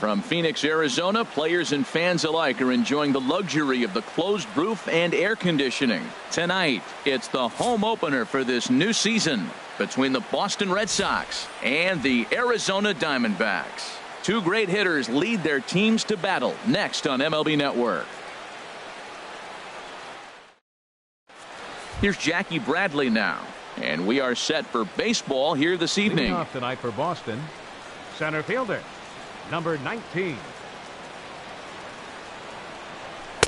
From Phoenix, Arizona, players and fans alike are enjoying the luxury of the closed roof and air conditioning. Tonight, it's the home opener for this new season between the Boston Red Sox and the Arizona Diamondbacks. Two great hitters lead their teams to battle next on MLB Network. Here's Jackie Bradley now, and we are set for baseball here this evening. Leading off tonight for Boston, center fielder, number 19.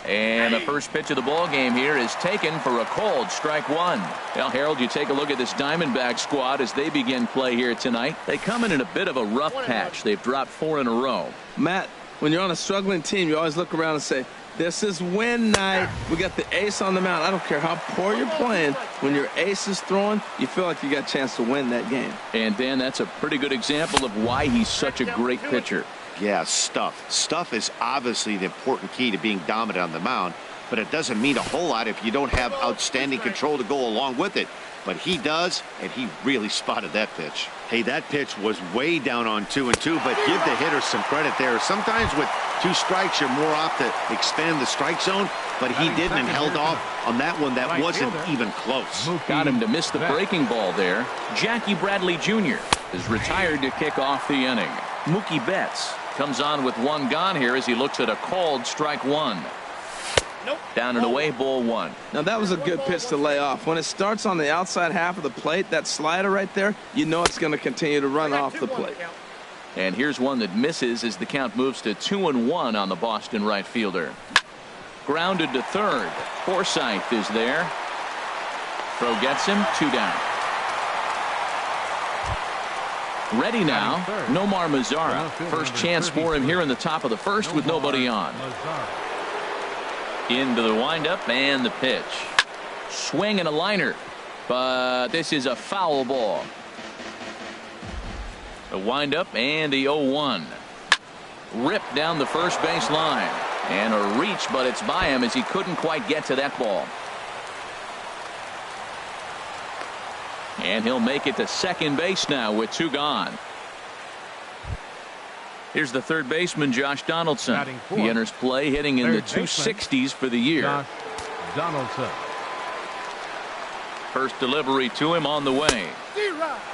And the first pitch of the ball game here is taken for a called strike one. Well, Harold, you take a look at this Diamondback squad as they begin play here tonight. They come in a bit of a rough patch. They've dropped 4 in a row. Matt, when you're on a struggling team, you always look around and say, this is win night. We got the ace on the mound. I don't care how poor you're playing. When your ace is throwing, you feel like you got a chance to win that game. And Dan, that's a pretty good example of why he's such a great pitcher. Yeah, stuff. Stuff is obviously the important key to being dominant on the mound, but it doesn't mean a whole lot if you don't have outstanding control to go along with it. But he does, and he really spotted that pitch. Hey, that pitch was way down on 2-2, but give the hitter some credit there. Sometimes with 2 strikes, you're more apt to expand the strike zone, but he didn't and held off on that one that wasn't even close. Got him to miss the breaking ball there. Jackie Bradley Jr. is retired to kick off the inning. Mookie Betts comes on with 1 gone here as he looks at a called strike one. Down and away, ball 1. Now that was a good pitch to lay off. When it starts on the outside half of the plate, that slider right there, you know it's going to continue to run off the plate. And here's one that misses as the count moves to 2-1 on the Boston right fielder. Grounded to third. Forsythe is there. Throw gets him. 2 down. Ready now, Nomar Mazara. First chance for him here in the top of the first with nobody on. Into the windup and the pitch. Swing and a liner, but this is a foul ball. The windup and the 0-1. Ripped down the first base line. And a reach, but it's by him as he couldn't quite get to that ball. And he'll make it to second base now with 2 gone. Here's the third baseman, Josh Donaldson. He enters play hitting in the 260s for the year. Josh Donaldson. First delivery to him on the way.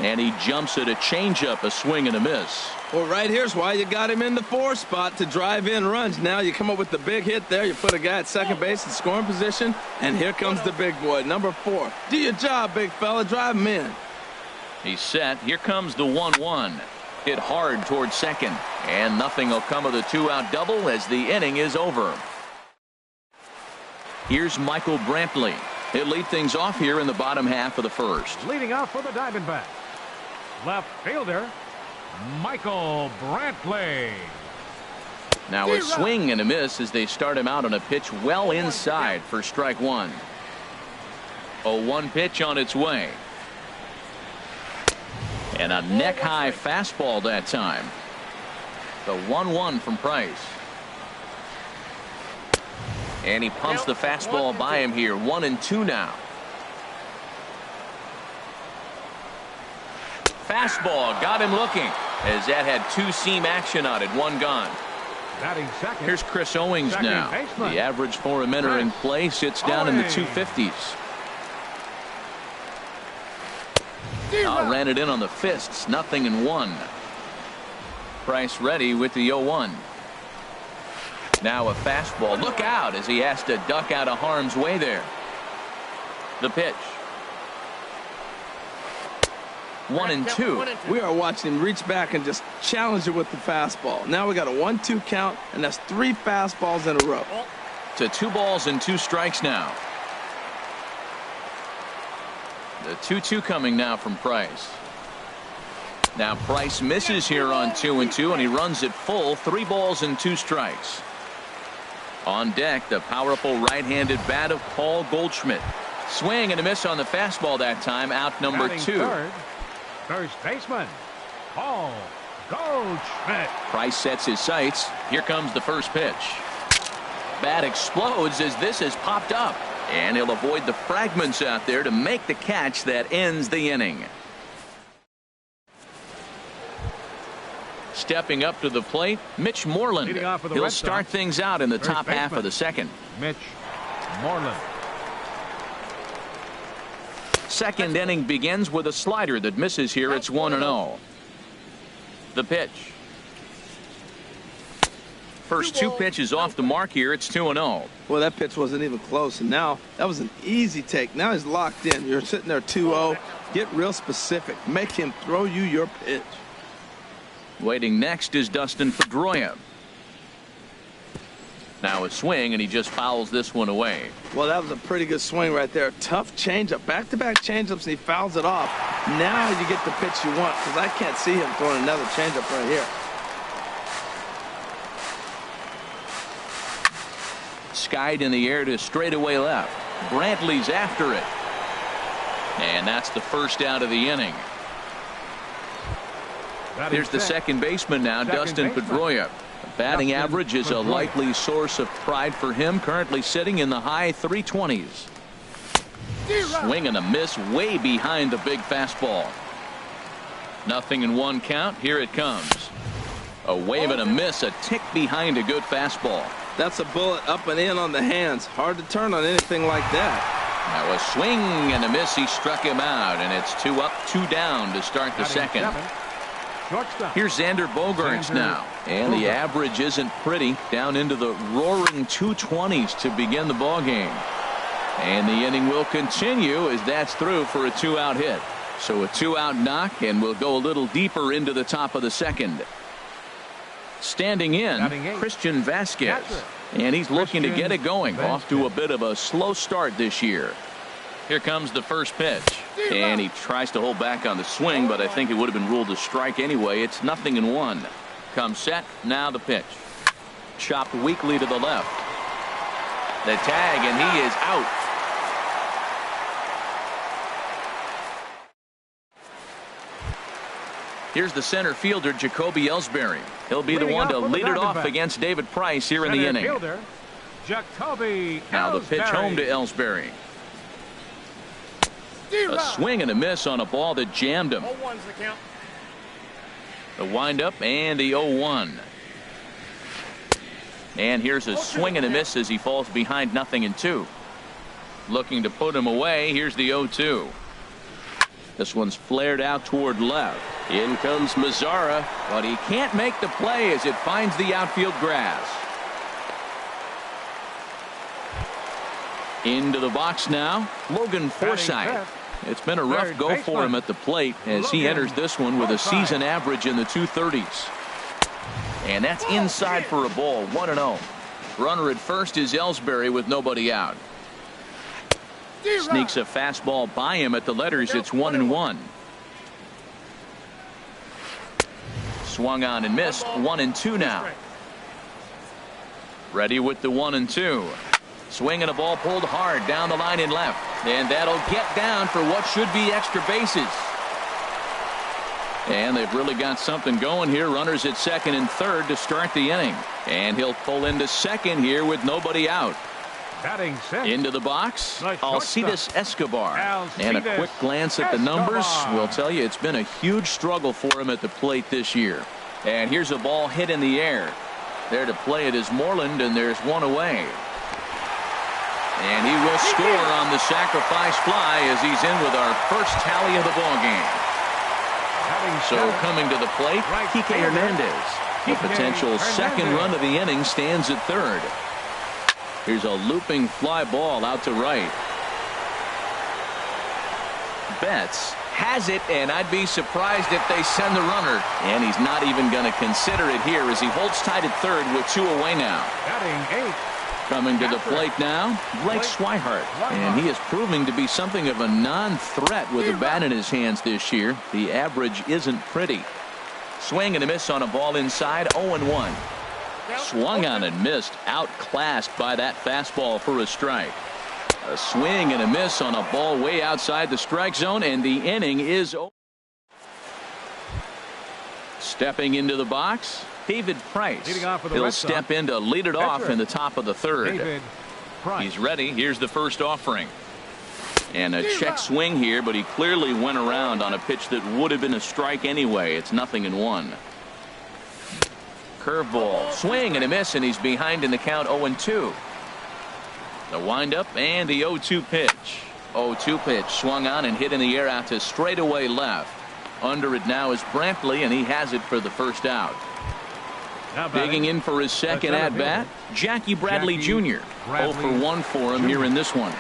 And he jumps at a changeup, a swing and a miss. Well, right here's why you got him in the 4 spot to drive in runs. Now you come up with the big hit there. You put a guy at second base in scoring position. And here comes the big boy, number 4. Do your job, big fella. Drive him in. He's set. Here comes the 1-1. Hit hard towards second. And nothing will come of the 2-out double as the inning is over. Here's Michael Brantley. He'll lead things off here in the bottom half of the first. Leading off for the Diamondbacks, left fielder, Michael Brantley. Now a swing and a miss as they start him out on a pitch well inside for strike 1. 0-1 pitch on its way. And a neck-high fastball that time. The 1-1 from Price. And he pumps the fastball by him here. 1-2 now. Fastball got him looking as that had 2-seam action on it. 1 gone. Here's Chris Owings now. The average for him entering play sits down in the 250s. Ran it in on the fists. 0-1. Price ready with the 0-1. Now a fastball. Look out as he has to duck out of harm's way there. The pitch. 1-2. We are watching him reach back and just challenge it with the fastball. Now we got a 1-2 count, and that's 3 fastballs in a row. To 2 balls and 2 strikes now. The 2-2 coming now from Price. Now Price misses here on 2-2, and he runs it full. 3 balls and 2 strikes. On deck, the powerful right-handed bat of Paul Goldschmidt. Swing and a miss on the fastball that time. Out number 2. First baseman, Paul Goldschmidt. Price sets his sights. Here comes the first pitch. Bat explodes as this has popped up. And he'll avoid the fragments out there to make the catch that ends the inning. stepping up to the plate, Mitch Moreland. He'll start things out in the top half of the second. Mitch Moreland. Second inning begins with a slider that misses here. It's 1-0. The pitch. First two pitches off the mark here. It's 2-0. Well, that pitch wasn't even close, and now that was an easy take. Now he's locked in. You're sitting there 2-0. Get real specific. Make him throw you your pitch. Waiting next is Dustin Pedroia. Now a swing, and he just fouls this one away. Well, that was a pretty good swing right there. Tough changeup. Back-to-back changeups, and he fouls it off. Now you get the pitch you want, because I can't see him throwing another changeup right here. Skied in the air to straightaway left. Brantley's after it. And that's the first out of the inning. Here's the second baseman now, Dustin Pedroia. Batting average is a likely source of pride for him, currently sitting in the high 320s. Swing and a miss way behind the big fastball. 0-1 count. Here it comes. A wave and a miss, a tick behind a good fastball. That's a bullet up and in on the hands. Hard to turn on anything like that. Now a swing and a miss. He struck him out, and it's 2 up, 2 down to start the second. Here's Xander Bogaerts now, and the average isn't pretty, down into the roaring 220s to begin the ball game. And the inning will continue as that's through for a 2-out hit. So a 2-out knock, and we'll go a little deeper into the top of the second. Standing in, Christian Vasquez, and he's looking to get it going. Off to a bit of a slow start this year. Here comes the first pitch, and he tries to hold back on the swing, but I think it would have been ruled a strike anyway. It's 0-1. Comes set, now the pitch. Chopped weakly to the left. The tag, and he is out. Here's the center fielder, Jacoby Ellsbury. He'll be the one to lead it off against David Price here in the inning. Now the pitch home to Ellsbury. A swing and a miss on a ball that jammed him. The windup and the 0-1. And here's a swing and a miss as he falls behind 0-2. Looking to put him away. Here's the 0-2. This one's flared out toward left. In comes Mazzara, but he can't make the play as it finds the outfield grass. Into the box now, Logan Forsythe. It's been a rough go for him at the plate as he enters this one with a season average in the 230s. And that's inside for a ball, 1-0. Runner at first is Ellsbury with nobody out. Sneaks a fastball by him at the letters. It's 1-1. Swung on and missed. 1-2 now. Ready with the 1-2. Swing and a ball pulled hard down the line and left. And that'll get down for what should be extra bases. And they've really got something going here. Runners at second and third to start the inning. And he'll pull into second here with nobody out. Into the box, Alcides Escobar. And a quick glance at the numbers will tell you it's been a huge struggle for him at the plate this year. And here's a ball hit in the air. There to play it is Moreland, and there's one away. And he will score on the sacrifice fly as he's in with our first tally of the ball game. So coming to the plate, Kike Hernandez. The potential second run of the inning stands at third. Here's a looping fly ball out to right. Betts has it, and I'd be surprised if they send the runner. And he's not even going to consider it here as he holds tight at third with 2 away now. Coming to the plate now, Blake Swihart. And he is proving to be something of a non-threat with a bat in his hands this year. The average isn't pretty. Swing and a miss on a ball inside, 0-1. Swung on and missed, outclassed by that fastball for a strike. A swing and a miss on a ball way outside the strike zone, and the inning is over. Stepping into the box, David Price. He'll step in to lead it off in the top of the third. He's ready. Here's the first offering. And a check swing here, but he clearly went around on a pitch that would have been a strike anyway. It's 0-1. curveball. Swing and a miss, and he's behind in the count 0-2. The windup and the 0-2 pitch. 0-2 pitch swung on and hit in the air out to straightaway left. Under it now is Brantley, and he has it for the first out. Digging in for his second at-bat, Jackie Bradley Jr. 0 for 1 for him here in this one.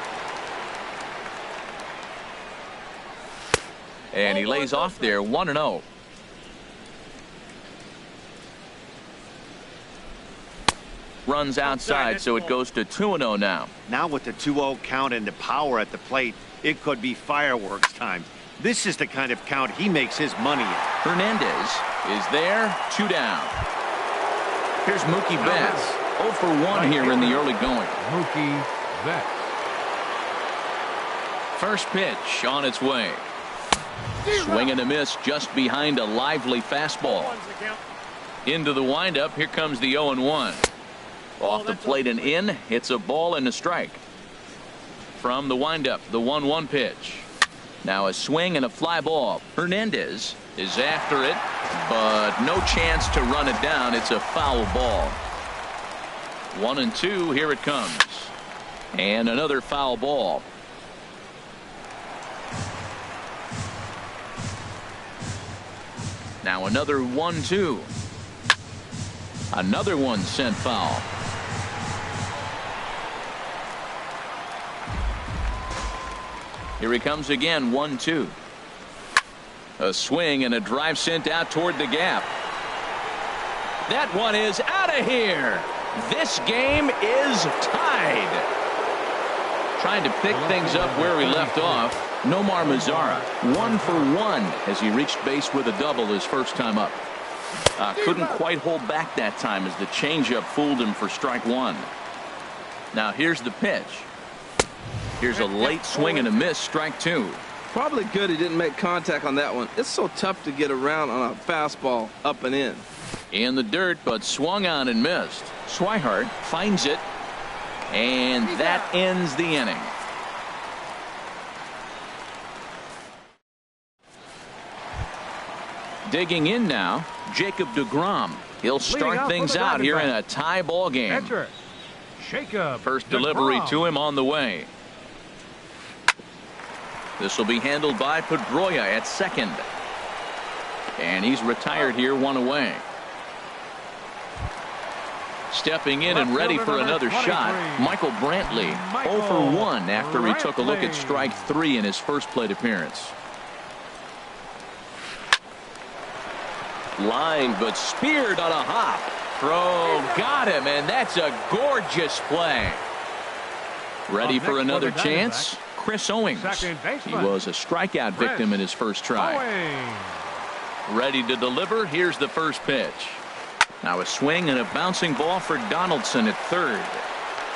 And he lays off there 1-0. Runs outside, so it goes to 2-0 now. Now with the 2-0 count and the power at the plate, it could be fireworks time. This is the kind of count he makes his money in. Hernandez is there, 2 down. Here's Mookie Betts, 0 for 1 here in the early going. Mookie Betts. First pitch on its way. Swing and a miss just behind a lively fastball. Into the windup, here comes the 0-1. Off the plate and in, it's a ball and a strike. From the windup, the 1-1 pitch. Now a swing and a fly ball. Hernandez is after it, but no chance to run it down. It's a foul ball. 1-2, here it comes. And another foul ball. Now another 1-2. Another one sent foul. Here he comes again, 1-2. A swing and a drive sent out toward the gap. That one is out of here. This game is tied. Trying to pick things up where he left off. Nomar Mazara, 1 for 1 as he reached base with a double his first time up. Couldn't quite hold back that time as the changeup fooled him for strike 1. Now here's the pitch. Here's a late swing and a miss, strike 2. Probably good he didn't make contact on that one. It's so tough to get around on a fastball up and in. In the dirt, but swung on and missed. Swihart finds it, and that ends the inning. Digging in now, Jacob deGrom. He'll start things out here in a tie ball game. First delivery to him on the way. This will be handled by Pedroia at second. And he's retired here, 1 away. Stepping in and ready for another shot, Michael Brantley, 0 for 1 after he took a look at strike 3 in his first plate appearance. Line, but speared on a hop. Throw, got him, and that's a gorgeous play. Ready for another chance? Chris Owings. He was a strikeout victim in his first try. Ready to deliver. Here's the first pitch. Now a swing and a bouncing ball for Donaldson at third.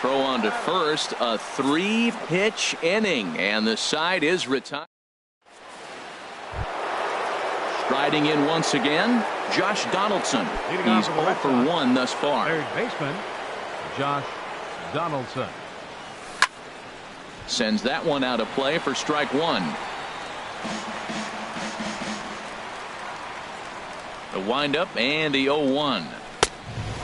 Throw on to first. A 3-pitch inning, and the side is retired. Striding in once again, Josh Donaldson. He's 0 for 1 thus far. Third baseman, Josh Donaldson. Sends that one out of play for strike 1. The windup and the 0-1.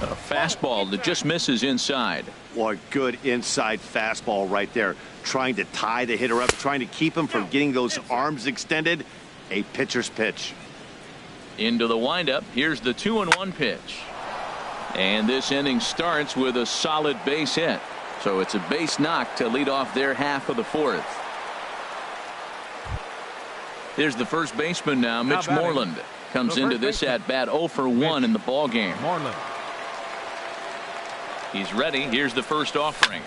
A fastball that just misses inside. Boy, good inside fastball right there. Trying to tie the hitter up, trying to keep him from getting those arms extended. A pitcher's pitch. Into the windup. Here's the 2-1 pitch. And this inning starts with a solid base hit. So it's a base knock to lead off their half of the fourth. Here's the first baseman now, Mitch Moreland. Comes into this at-bat 0 for 1 in the ball game. He's ready. Here's the first offering.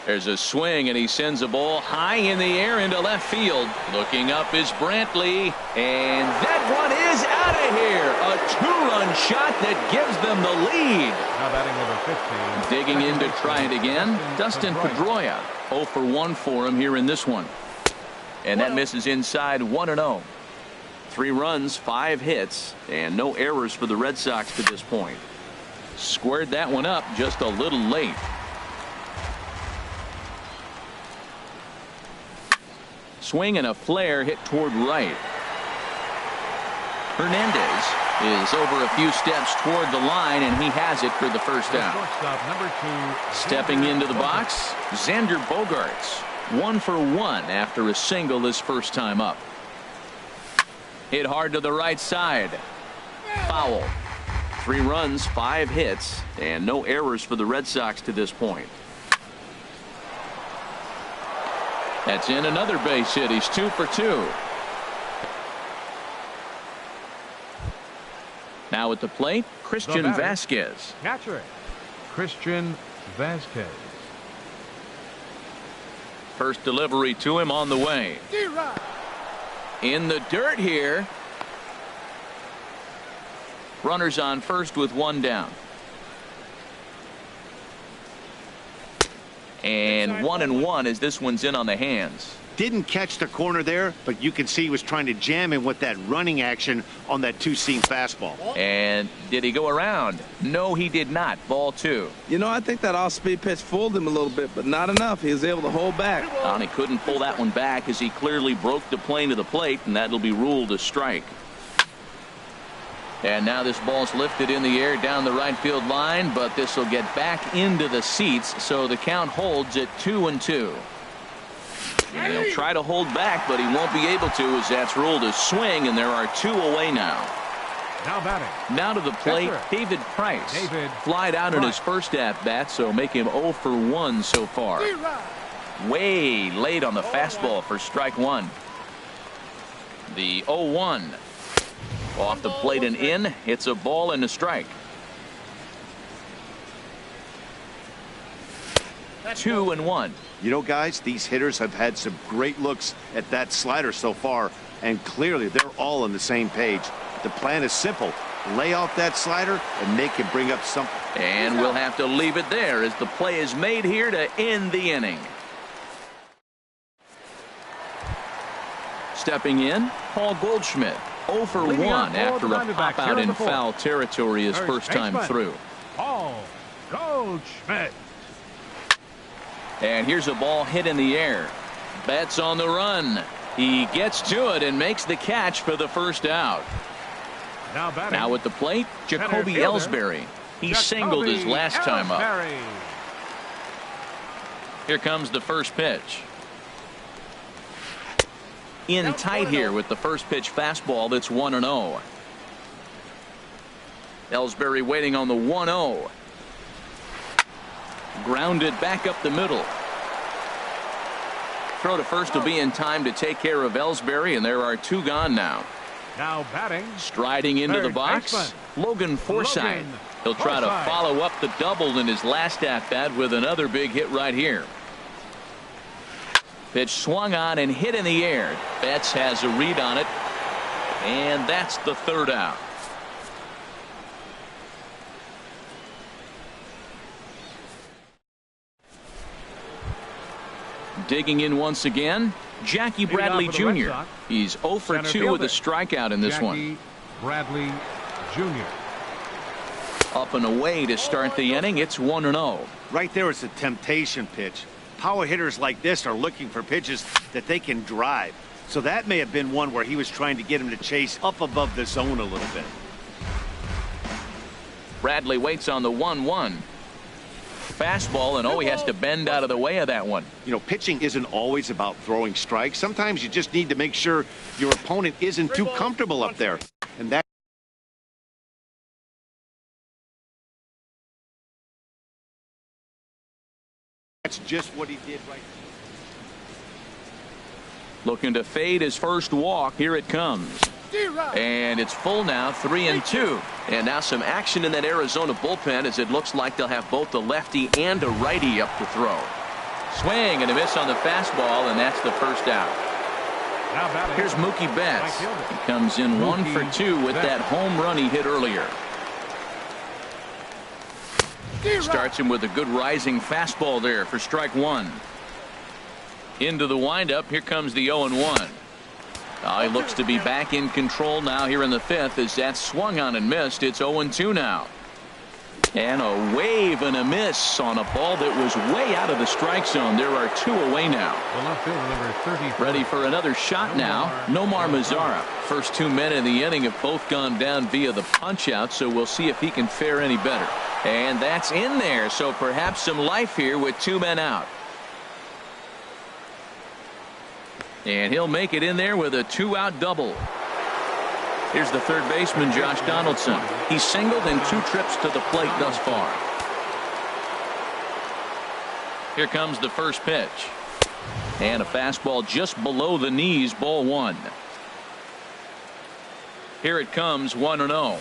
There's a swing, and he sends a ball high in the air into left field. Looking up is Brantley, and that one is out of here. A 2-run shot that gives them the lead. Now batting number 15. Digging in to try it again, Dustin Pedroia. 0 for 1 for him here in this one. And that misses inside, 1-0. 3 runs, 5 hits, and no errors for the Red Sox to this point. Squared that one up just a little late. Swing and a flare hit toward right. Hernandez is over a few steps toward the line, and he has it for the first down. Stepping into the box, Xander Bogaerts. 1 for 1 after a single his first time up. Hit hard to the right side. Foul. 3 runs, 5 hits, and no errors for the Red Sox to this point. That's in another base hit. He's 2 for 2. Now at the plate, Christian Vasquez. Catcher, Christian Vasquez. First delivery to him on the way. In the dirt here. Runners on first with 1 down. And 1-1 as this one's in on the hands. Didn't catch the corner there, but you can see he was trying to jam him with that running action on that 2-seam fastball. And did he go around? No, he did not. Ball 2. You know, I think that off-speed pitch fooled him a little bit, but not enough. He was able to hold back. And he couldn't pull that one back as he clearly broke the plane to the plate, and that'll be ruled a strike. And now this ball's lifted in the air down the right field line, but this will get back into the seats, so the count holds at 2-2. And he'll try to hold back, but he won't be able to as that's ruled a swing, and there are 2 away now. Now batting. Now to the plate, David Price. Flied out in his first at-bat, so make him 0 for 1 so far. Way late on the fastball for strike 1. The 0-1. Off the plate and in. It's a ball and a strike. 2-1. You know, guys, these hitters have had some great looks at that slider so far, and clearly they're all on the same page. The plan is simple. Lay off that slider and make him bring up something. And we'll have to leave it there as the play is made here to end the inning. Stepping in, Paul Goldschmidt. 0 for 1 after a pop out in foul territory his first time through. Paul Goldschmidt. And here's a ball hit in the air. Betts on the run. He gets to it and makes the catch for the first out. Now at the plate, Jacoby Ellsbury. He singled his last time up. Here comes the first pitch. In tight here with the first pitch fastball that's 1-0. Ellsbury waiting on the 1-0. Grounded back up the middle. Throw to first will be in time to take care of Ellsbury, and there are 2 gone now. Now batting. Striding into the box, Logan Forsythe. He'll try to follow up the double in his last at-bat with another big hit right here. Pitch swung on and hit in the air. Betts has a read on it, and that's the 3rd out. Digging in once again, Jackie Bradley Jr. He's 0 for 2 with a strikeout in this one. Bradley Jr. Up and away to start the inning. It's 1-0. Right there is a temptation pitch. Power hitters like this are looking for pitches that they can drive. So that may have been one where he was trying to get him to chase up above the zone a little bit. Bradley waits on the 1-1. Fastball, and he has to bend out of the way of that one. You know, pitching isn't always about throwing strikes. Sometimes you just need to make sure your opponent isn't too comfortable up there. And that's just what he did right now. Looking to fade his first walk. Here it comes. And it's full now, 3-2. And now some action in that Arizona bullpen as it looks like they'll have both a lefty and a righty up to throw. Swing and a miss on the fastball, and that's the first out. Here's Mookie Betts. He comes in 1 for 2 with that home run he hit earlier. Starts him with a good rising fastball there for strike 1. Into the windup. Here comes the 0-1. He looks to be back in control now here in the 5th as that swung on and missed. It's 0-2 now. And a wave and a miss on a ball that was way out of the strike zone. There are 2 away now. The left fielder, number 30. Ready for another shot now. Nomar Mazara. First 2 men in the inning have both gone down via the punch out, so we'll see if he can fare any better. And that's in there, so perhaps some life here with 2 men out. And he'll make it in there with a 2-out double. Here's the third baseman, Josh Donaldson. He's singled in 2 trips to the plate thus far. Here comes the first pitch. And a fastball just below the knees, ball 1. Here it comes, 1-0.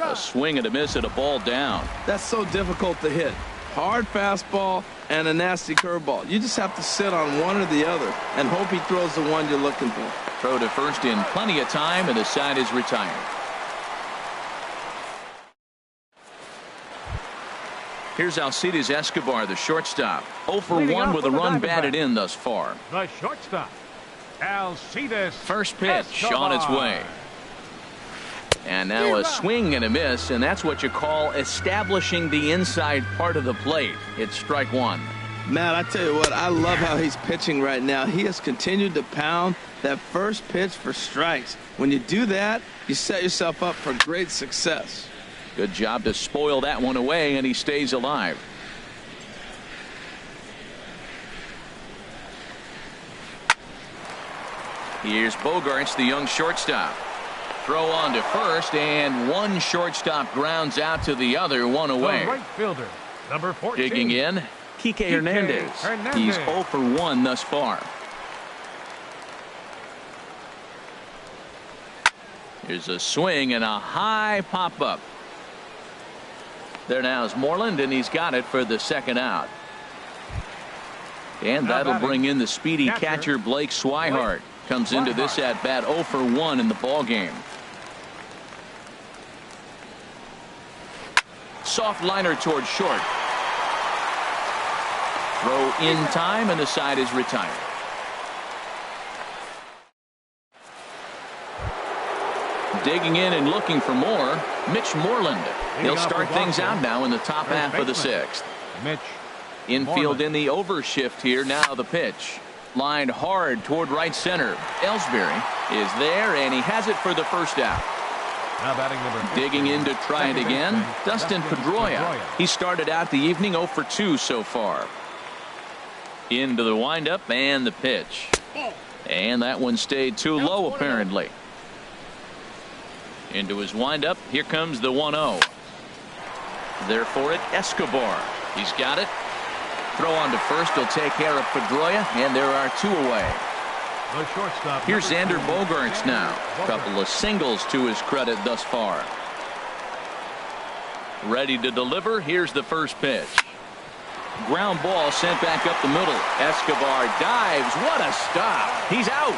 A swing and a miss at a ball down. That's so difficult to hit. Hard fastball and a nasty curveball. You just have to sit on one or the other and hope he throws the one you're looking for. Throw to first in plenty of time, and the side is retired. Here's Alcides Escobar, the shortstop. 0 for 1 with a run batted in thus far. The shortstop, Alcides. First pitch Escobar. on its way. And now a swing and a miss, and that's what you call establishing the inside part of the plate. It's strike 1. Matt, I tell you what, I love how he's pitching right now. He has continued to pound that first pitch for strikes. When you do that, you set yourself up for great success. Good job to spoil that one away, and he stays alive. Here's Bogaerts, the young shortstop. Throw on to first, and one shortstop grounds out to the other, 1 away. The right fielder, number 14. Digging in, Kike Hernandez. He's 0 for 1 thus far. Here's a swing and a high pop-up. There now is Moreland, and he's got it for the 2nd out. And that'll bring in the speedy catcher Blake Swihart. Comes into this at-bat 0 for 1 in the ballgame. Soft liner toward short. Throw in time, and the side is retired. Digging in and looking for more, Mitch Moreland. He'll start things out now in the top half of the 6th. Mitch. Infield in the overshift here. Now the pitch. Lined hard toward right center. Ellsbury is there, and he has it for the 1st out. Now batting number 15. Digging in to try it again, Dustin Pedroia. He started out the evening 0 for 2 so far. Into the windup and the pitch. And that one stayed too low apparently. Into his windup. Here comes the 1-0. There for it, Escobar. He's got it. Throw on to first. He'll take care of Pedroia, and there are 2 away. The shortstop. Here's Xander Bogaerts now. A couple of singles to his credit thus far. Ready to deliver. Here's the first pitch. Ground ball sent back up the middle. Escobar dives. What a stop. He's out.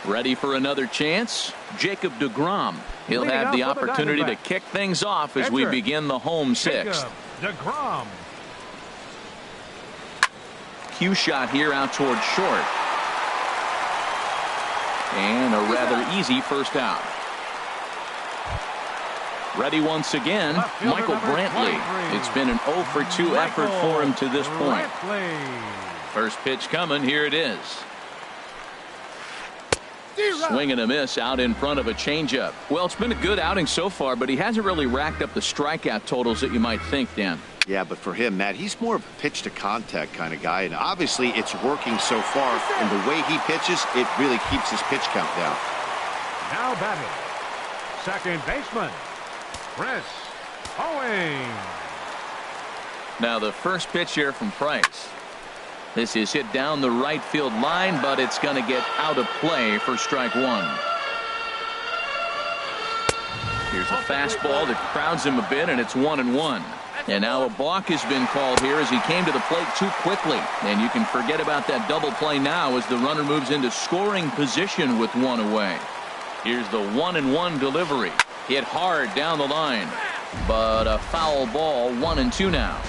Ready for another chance? Jacob deGrom. He'll have the opportunity to kick things off as we begin the home 6th. deGrom. Cue shot here out toward short. And a rather easy 1st out. Ready once again, Michael Brantley. It's been an 0 for 2 effort for him to this point. First pitch coming. Here it is. Swing and a miss out in front of a changeup. Well, it's been a good outing so far, but he hasn't really racked up the strikeout totals that you might think, Dan. Yeah, but for him, Matt, he's more of a pitch to contact kind of guy, and obviously it's working so far, and the way he pitches, it really keeps his pitch count down. Now batting, second baseman, Chris Owings. Now the first pitch here from Price. This is hit down the right field line, but it's going to get out of play for strike 1. Here's a fastball that crowds him a bit, and it's 1-1. And now a balk has been called here as he came to the plate too quickly. And you can forget about that double play now as the runner moves into scoring position with 1 away. Here's the 1-1 delivery. Hit hard down the line, but a foul ball. 1-2 now.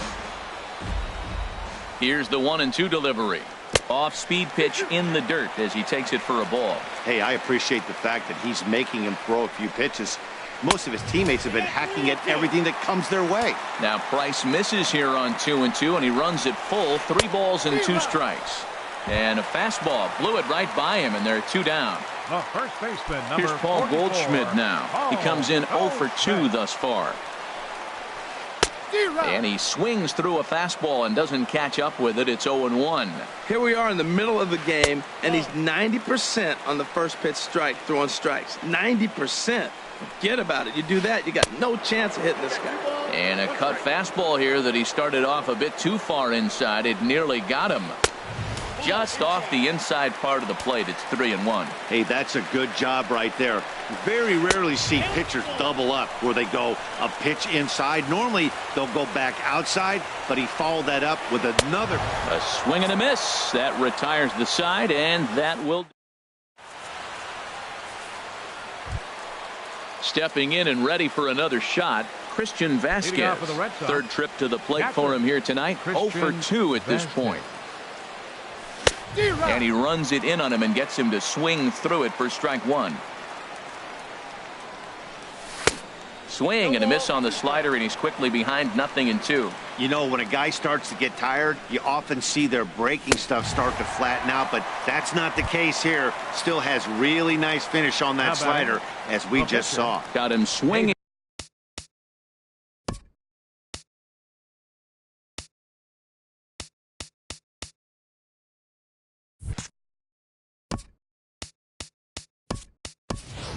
Here's the 1-2 delivery. Off-speed pitch in the dirt as he takes it for a ball. Hey, I appreciate the fact that he's making him throw a few pitches. Most of his teammates have been hacking at everything that comes their way. Now Price misses here on 2-2, and he runs it full. 3 balls and 2 strikes. And a fastball blew it right by him, and they're 2 down. The first baseman, number Here's Paul 44. Goldschmidt now. He comes in 0 for 2 thus far. And he swings through a fastball and doesn't catch up with it. It's 0-1. Here we are in the middle of the game, and he's 90% on the first pitch strike, throwing strikes. 90%. Forget about it. You do that, you got no chance of hitting this guy. And a cut fastball here that he started off a bit too far inside. It nearly got him. Just off the inside part of the plate. It's 3-1. Hey, that's a good job right there. Very rarely see pitchers double up where they go a pitch inside. Normally they'll go back outside, but he followed that up with another. A swing and a miss. That retires the side, and that will. Stepping in and ready for another shot, Christian Vasquez. Third trip to the plate for him here tonight. 0 for 2 at this point. And he runs it in on him and gets him to swing through it for strike 1. Swing and a miss on the slider, and he's quickly behind 0-2. You know, when a guy starts to get tired, you often see their breaking stuff start to flatten out, but that's not the case here. Still has really nice finish on that slider, as we just saw. Got him swinging.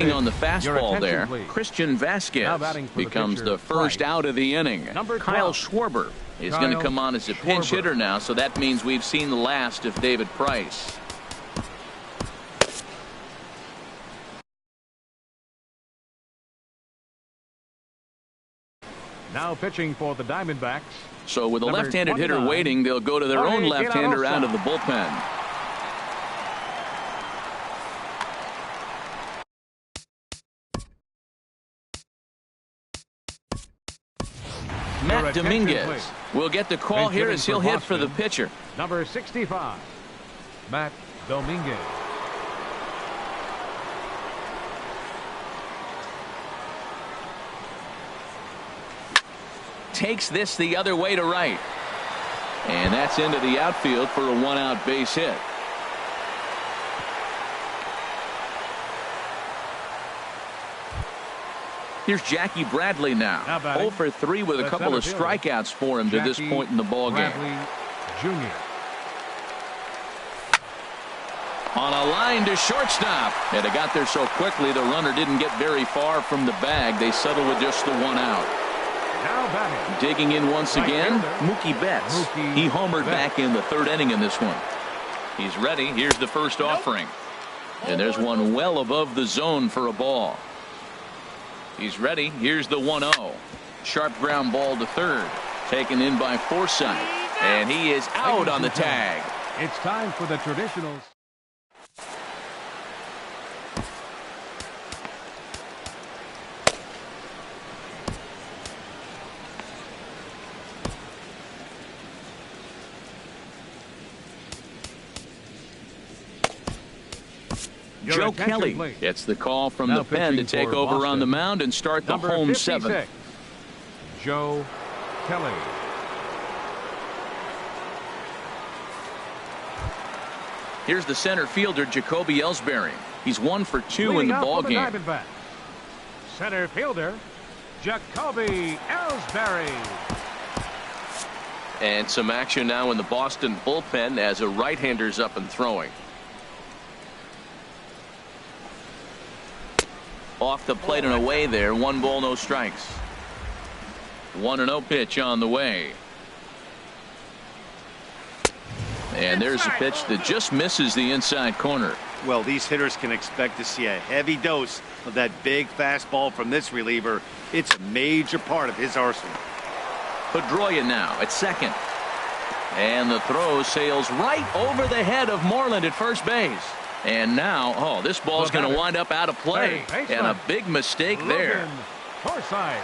On the fastball there, Christian Vasquez becomes the first out of the inning. Kyle Schwarber is going to come on as a pinch hitter now, so that means we've seen the last of David Price. Now pitching for the Diamondbacks. So with a left-handed hitter waiting, they'll go to their own left-hander out of the bullpen. Matt Dominguez will get the call here as he'll hit for the pitcher. Number 65, Matt Dominguez. Takes this the other way to right. And that's into the outfield for a 1-out base hit. Here's Jackie Bradley now. 0 for 3 with a couple of strikeouts for him to this point in the ballgame. Jr. On a line to shortstop. And it got there so quickly the runner didn't get very far from the bag. They settled with just the 1 out. Now batting. Digging in once again, Mookie Betts. He homered back in the 3rd inning in this one. He's ready. Here's the first offering. And there's one well above the zone for a ball. He's ready. Here's the 1-0. Sharp ground ball to third. Taken in by Forsythe. And he is out on the tag. It's time for the traditionals. Joe Kelly gets the call from the pen to take over on the mound and start the home 7th. Joe Kelly. Here's the center fielder, Jacoby Ellsbury. He's 1 for 2 in the ballgame. Center fielder, Jacoby Ellsbury. And some action now in the Boston bullpen as a right-hander's up and throwing. Off the plate and away there. 1 ball, no strikes. 1-0 pitch on the way. And there's a pitch that just misses the inside corner. Well, these hitters can expect to see a heavy dose of that big fastball from this reliever. It's a major part of his arsenal. Pedroia now at second. And the throw sails right over the head of Moreland at first base. And now, oh, this ball's going to wind up out of play. And a big mistake there. Forsythe.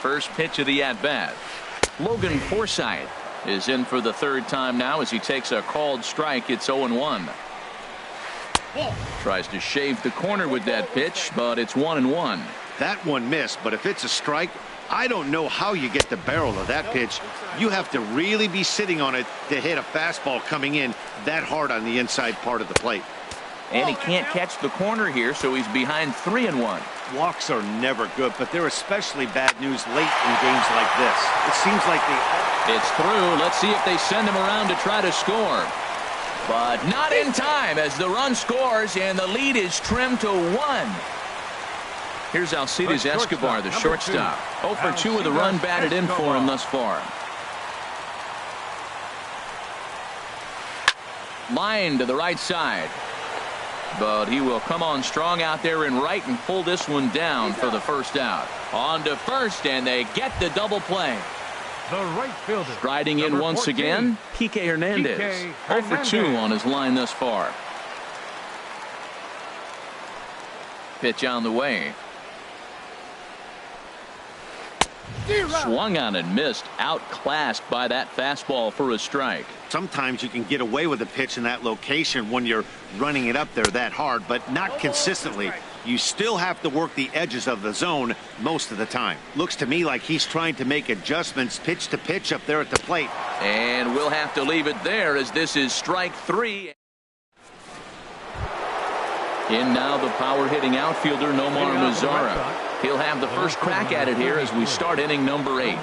First pitch of the at-bat. Logan Forsythe is in for the third time now as he takes a called strike. It's 0-1. Tries to shave the corner with that pitch, but it's 1-1. That one missed, but if it's a strike, I don't know how you get the barrel of that pitch. You have to really be sitting on it to hit a fastball coming in that hard on the inside part of the plate. And he can't catch the corner here, so he's behind 3-1. Walks are never good, but they're especially bad news late in games like this. It seems like It's through. Let's see if they send him around to try to score. But not in time as the run scores and the lead is trimmed to 1. Here's Alcides Escobar, the shortstop. 0 for 2 with a run batted in for him thus far. Line to the right side. But he will come on strong out there in right and pull this one down for the first out. On to first, and they get the double play. The right fielder. Striding in once again, Kike Hernandez. 0 for 2 on his line thus far. Pitch on the way. Swung on and missed, outclassed by that fastball for a strike. sometimes you can get away with a pitch in that location when you're running it up there that hard, but not consistently. You still have to work the edges of the zone most of the time. Looks to me like he's trying to make adjustments pitch to pitch up there at the plate. And we'll have to leave it there as this is strike 3. In now the power hitting outfielder Nomar Mazara. He'll have the first crack at it here as we start inning number 8.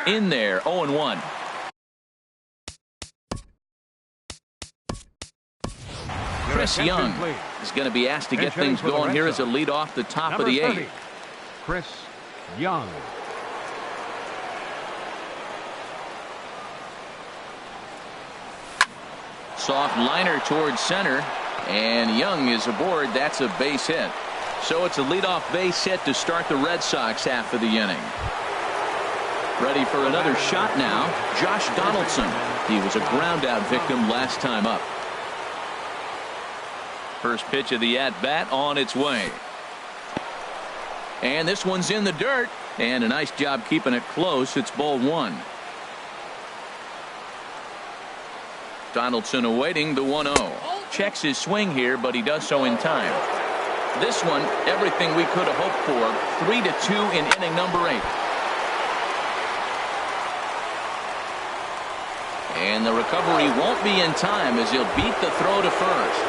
In there, 0-1. Chris Young is going to be asked to get things going here as a lead off the top of the 8th. Chris Young. Soft liner towards center, and Young is aboard. That's a base hit. So it's a leadoff base hit to start the Red Sox half of the inning. Ready for another shot now, Josh Donaldson. He was a ground-out victim last time up. First pitch of the at-bat on its way. And this one's in the dirt, and a nice job keeping it close. It's ball 1. Donaldson awaiting the 1-0. Checks his swing here, but he does so in time. This one, everything we could have hoped for. 3-2 in inning number 8. And the recovery won't be in time as he'll beat the throw to first.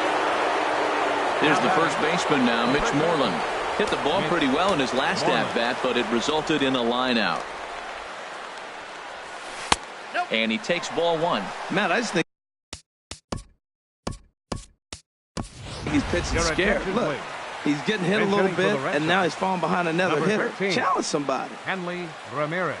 Here's the first baseman now, Mitch Moreland. Hit the ball pretty well in his last at-bat, but it resulted in a line out. And he takes ball 1. Matt, I just think he's pitching scared. Look, he's getting hit a little bit, and now he's falling behind another hitter. Challenge somebody. Henley Ramirez.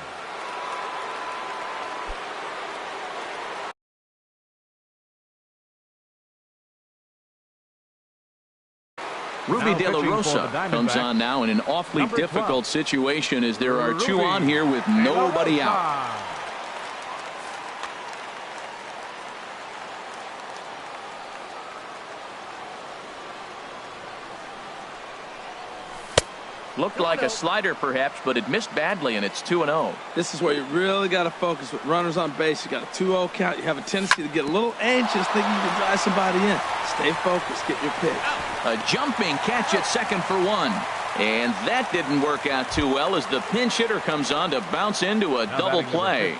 Ruby De La Rosa comes on now in an awfully difficult situation as there are 2 on here with nobody out. Looked like a slider perhaps, but it missed badly, and it's 2-0. This is where you really got to focus with runners on base. You got a 2-0 count. You have a tendency to get a little anxious thinking you can drive somebody in. Stay focused. Get your pitch. A jumping catch at second for 1. And that didn't work out too well as the pinch hitter comes on to bounce into a double play.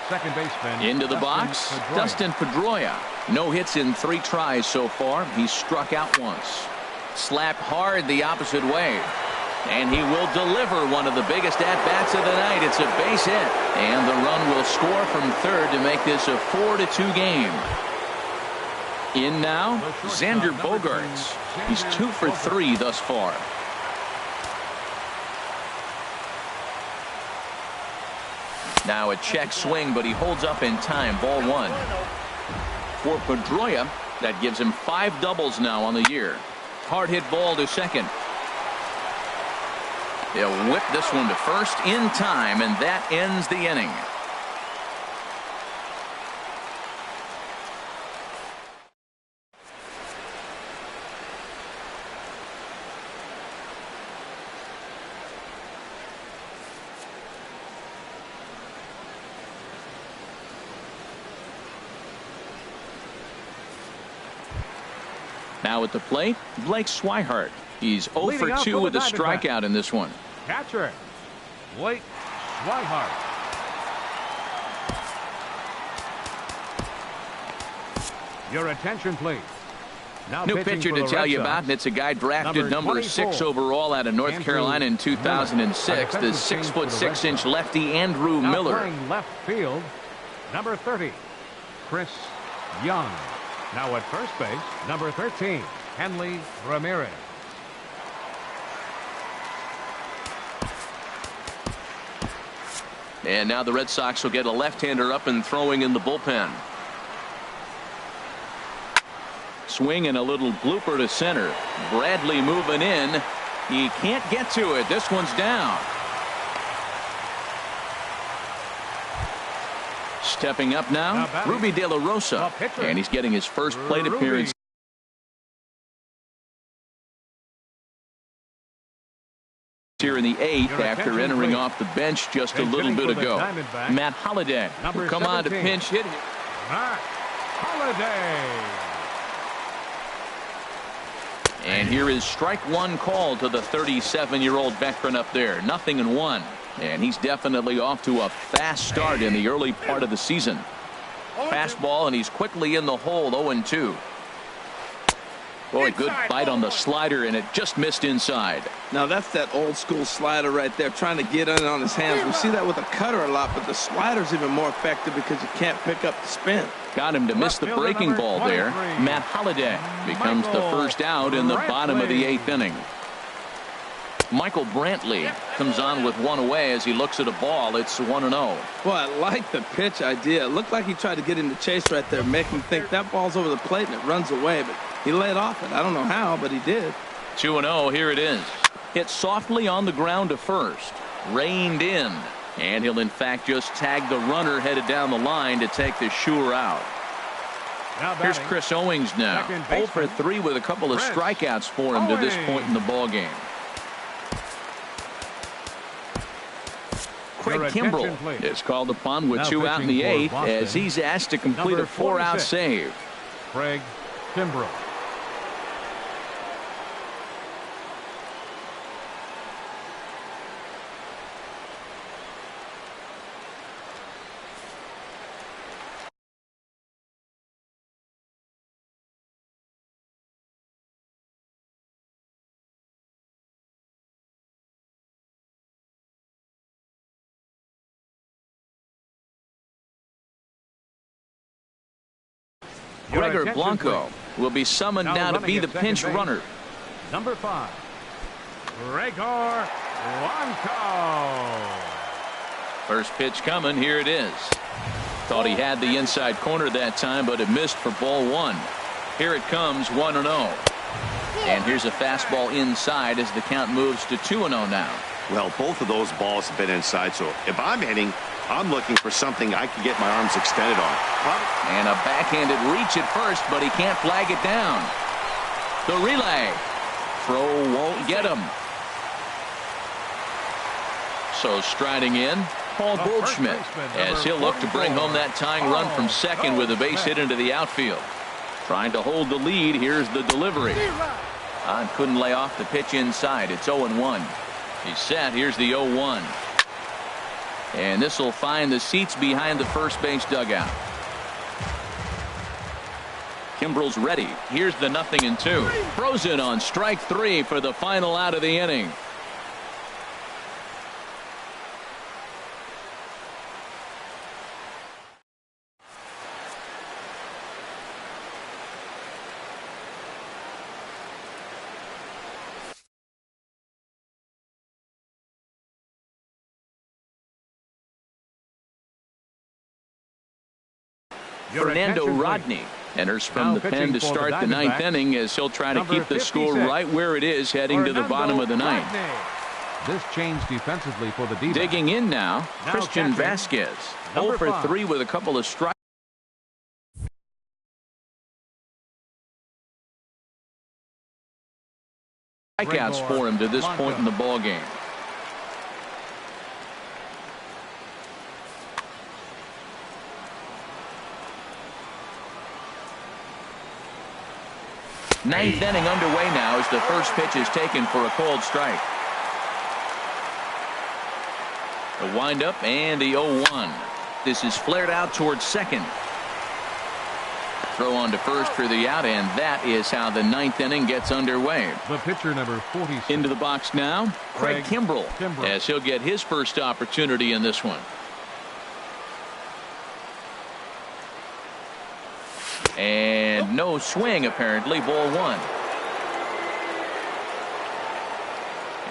Second baseman into the box, Dustin Pedroia. No hits in 3 tries so far. He's struck out once. Slapped hard the opposite way. And he will deliver one of the biggest at-bats of the night. It's a base hit. And the run will score from third to make this a 4-2 game. In now, Xander Bogaerts. He's 2 for 3 thus far. Now a check swing, but he holds up in time. Ball 1. For Pedroia, that gives him 5 doubles now on the year. Hard hit ball to second. They'll whip this one to first in time, and that ends the inning. Now at the plate, Blake Swihart. He's 0 Leading for off 2 for with the a strikeout in this one. Catcher, Blake Swihart. Your attention, please. Now New pitching pitcher for to the tell Red you Sox, about, and it's a guy drafted number 6 overall out of North Andrew Carolina in 2006. Miller. The 6'6" Now lefty Andrew Miller. playing left field, number 30, Chris Young. Now at first base, number 13, Henley Ramirez. And now the Red Sox will get a left-hander up and throwing in the bullpen. Swing and a little blooper to center. Bradley moving in. He can't get to it. This one's down. Stepping up now, Ruby De La Rosa. And he's getting his first plate appearance here in the 8th after entering off the bench just a little bit ago. Matt Holliday will come on to pinch hit. Matt Holliday. And here is strike one call to the 37-year-old veteran up there. 0-1. And he's definitely off to a fast start in the early part of the season. Fastball, and he's quickly in the hole. 0-2. Boy, good bite on the slider, and it just missed inside. Now that's that old school slider right there, trying to get in on his hands. We see that with a cutter a lot, but the slider's even more effective because you can't pick up the spin. Got him to miss the breaking ball there. Matt Holliday becomes the first out in the bottom of the 8th inning. Michael Brantley comes on with one away as he looks at a ball. It's 1-0. Well, I like the pitch idea. It looked like he tried to get into chase right there, make him think that ball's over the plate and it runs away, but he laid off it. I don't know how, but he did. 2-0. Here it is. Hit softly on the ground to first. Reined in. And he'll in fact just tag the runner headed down the line to take the Shure out. Here's Chris Owings now. 0 for 3 with a couple of strikeouts for him to this point in the ball game. Craig Kimbrell is called upon with 2 out in the 8th as he's asked to complete a 4-out save. Craig Kimbrell. Gregor Blanco will be summoned now to be the pinch runner. Number 5, Gregor Blanco. First pitch coming. Here it is. Thought he had the inside corner that time, but it missed for ball 1. Here it comes, 1-0. And here's a fastball inside as the count moves to 2-0 now. Well, both of those balls have been inside, so if I'm hitting, I'm looking for something I can get my arms extended on. And a backhanded reach at first, but he can't flag it down. The relay. Throw won't get him. So striding in, Paul Goldschmidt, as he'll look to bring home that tying run from second with a base hit into the outfield. Trying to hold the lead. Here's the delivery. Couldn't lay off the pitch inside. It's 0-1. He's set. Here's the 0-1. And this will find the seats behind the first base dugout. Kimbrell's ready. Here's the 0-2. Frozen on strike 3 for the final out of the inning. Fernando Rodney enters from the pen to start the 9th inning as he'll try to keep the score right where it is heading to the bottom of the 9th. This change defensively for the D-backs. Digging in now, Christian Vasquez. 0 for 3 with a couple of strikeouts for him to this point in the ball game. Ninth inning underway now as the first pitch is taken for a cold strike. The windup and the 0-1. This is flared out towards second. Throw on to first for the out, and that is how the ninth inning gets underway. The pitcher, number 46. Into the box now, Craig Kimbrell, as he'll get his first opportunity in this one. And no swing, apparently. Ball one.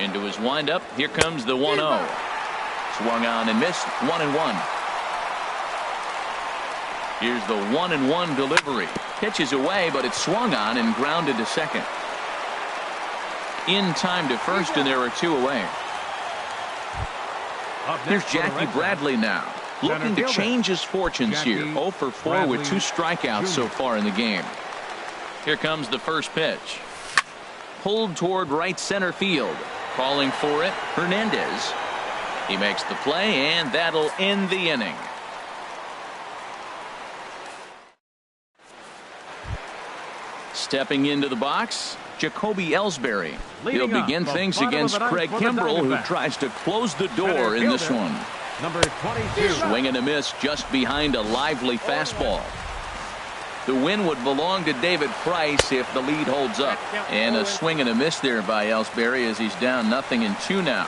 Into his windup. Here comes the 1-0. Swung on and missed. 1-1. Here's the 1-1 delivery. Pitches away, but it's swung on and grounded to second. In time to first, and there are two away. Here's Jackie Bradley now, looking to change his fortunes here. 0 for 4 with 2 strikeouts so far in the game. Here comes the first pitch. Pulled toward right center field. Calling for it, Hernandez. He makes the play, and that'll end the inning. Stepping into the box, Jacoby Ellsbury. He'll begin things against Craig Kimbrell, who tries to close the door in this one. Number 22. Swing and a miss just behind a lively fastball. The win would belong to David Price if the lead holds up. And a swing and a miss there by Ellsbury as he's down 0-2 now.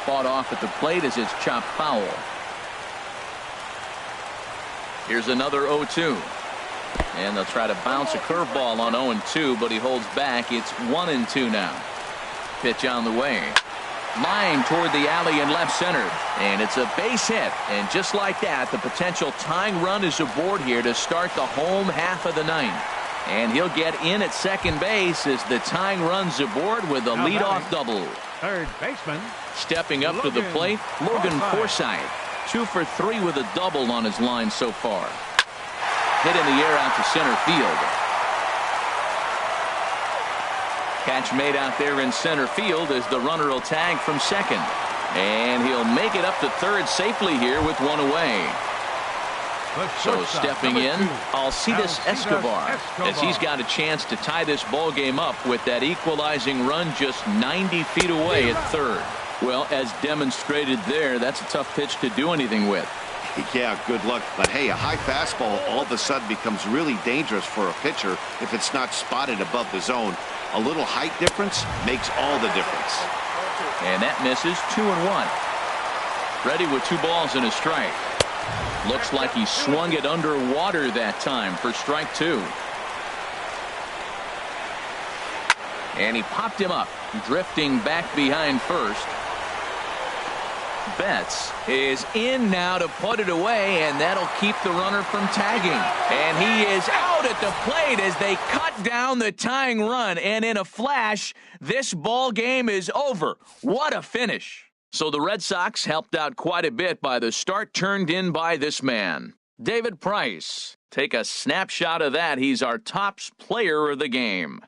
Fought off at the plate as it's chopped foul. Here's another 0-2. And they'll try to bounce a curveball on 0-2, but he holds back. It's 1-2 now. Pitch on the way. Line toward the alley in left center. And it's a base hit. And just like that, the potential tying run is aboard here to start the home half of the ninth. And he'll get in at second base as the tying run's aboard with a leadoff double. Third baseman. Stepping up to the plate, Logan Forsythe. 2 for 3 with a double on his line so far. Hit in the air out to center field. Catch made out there in center field as the runner will tag from second. And he'll make it up to third safely here with one away. So stepping in, Alcides Escobar, as he's got a chance to tie this ball game up with that equalizing run just 90 feet away at third. Well, as demonstrated there, that's a tough pitch to do anything with. Yeah, good luck. But hey, a high fastball all of a sudden becomes really dangerous for a pitcher if it's not spotted above the zone. A little height difference makes all the difference. And that misses. 2-1. Ready with 2 balls and a strike. Looks like he swung it underwater that time for strike 2. And he popped him up, drifting back behind first. Betts is in now to put it away, and that'll keep the runner from tagging. And he is out at the plate as they cut down the tying run. And in a flash, this ball game is over. What a finish. So the Red Sox helped out quite a bit by the start turned in by this man, David Price. Take a snapshot of that. He's our top player of the game.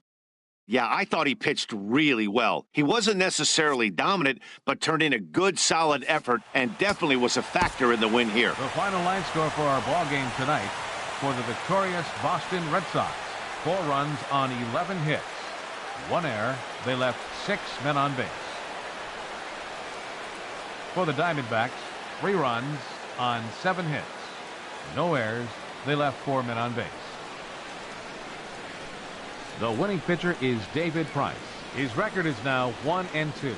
Yeah, I thought he pitched really well. He wasn't necessarily dominant, but turned in a good, solid effort and definitely was a factor in the win here. The final line score for our ball game tonight for the victorious Boston Red Sox. 4 runs on 11 hits. 1 error. They left 6 men on base. For the Diamondbacks, 3 runs on 7 hits. No errors. They left 4 men on base. The winning pitcher is David Price. His record is now 1-2.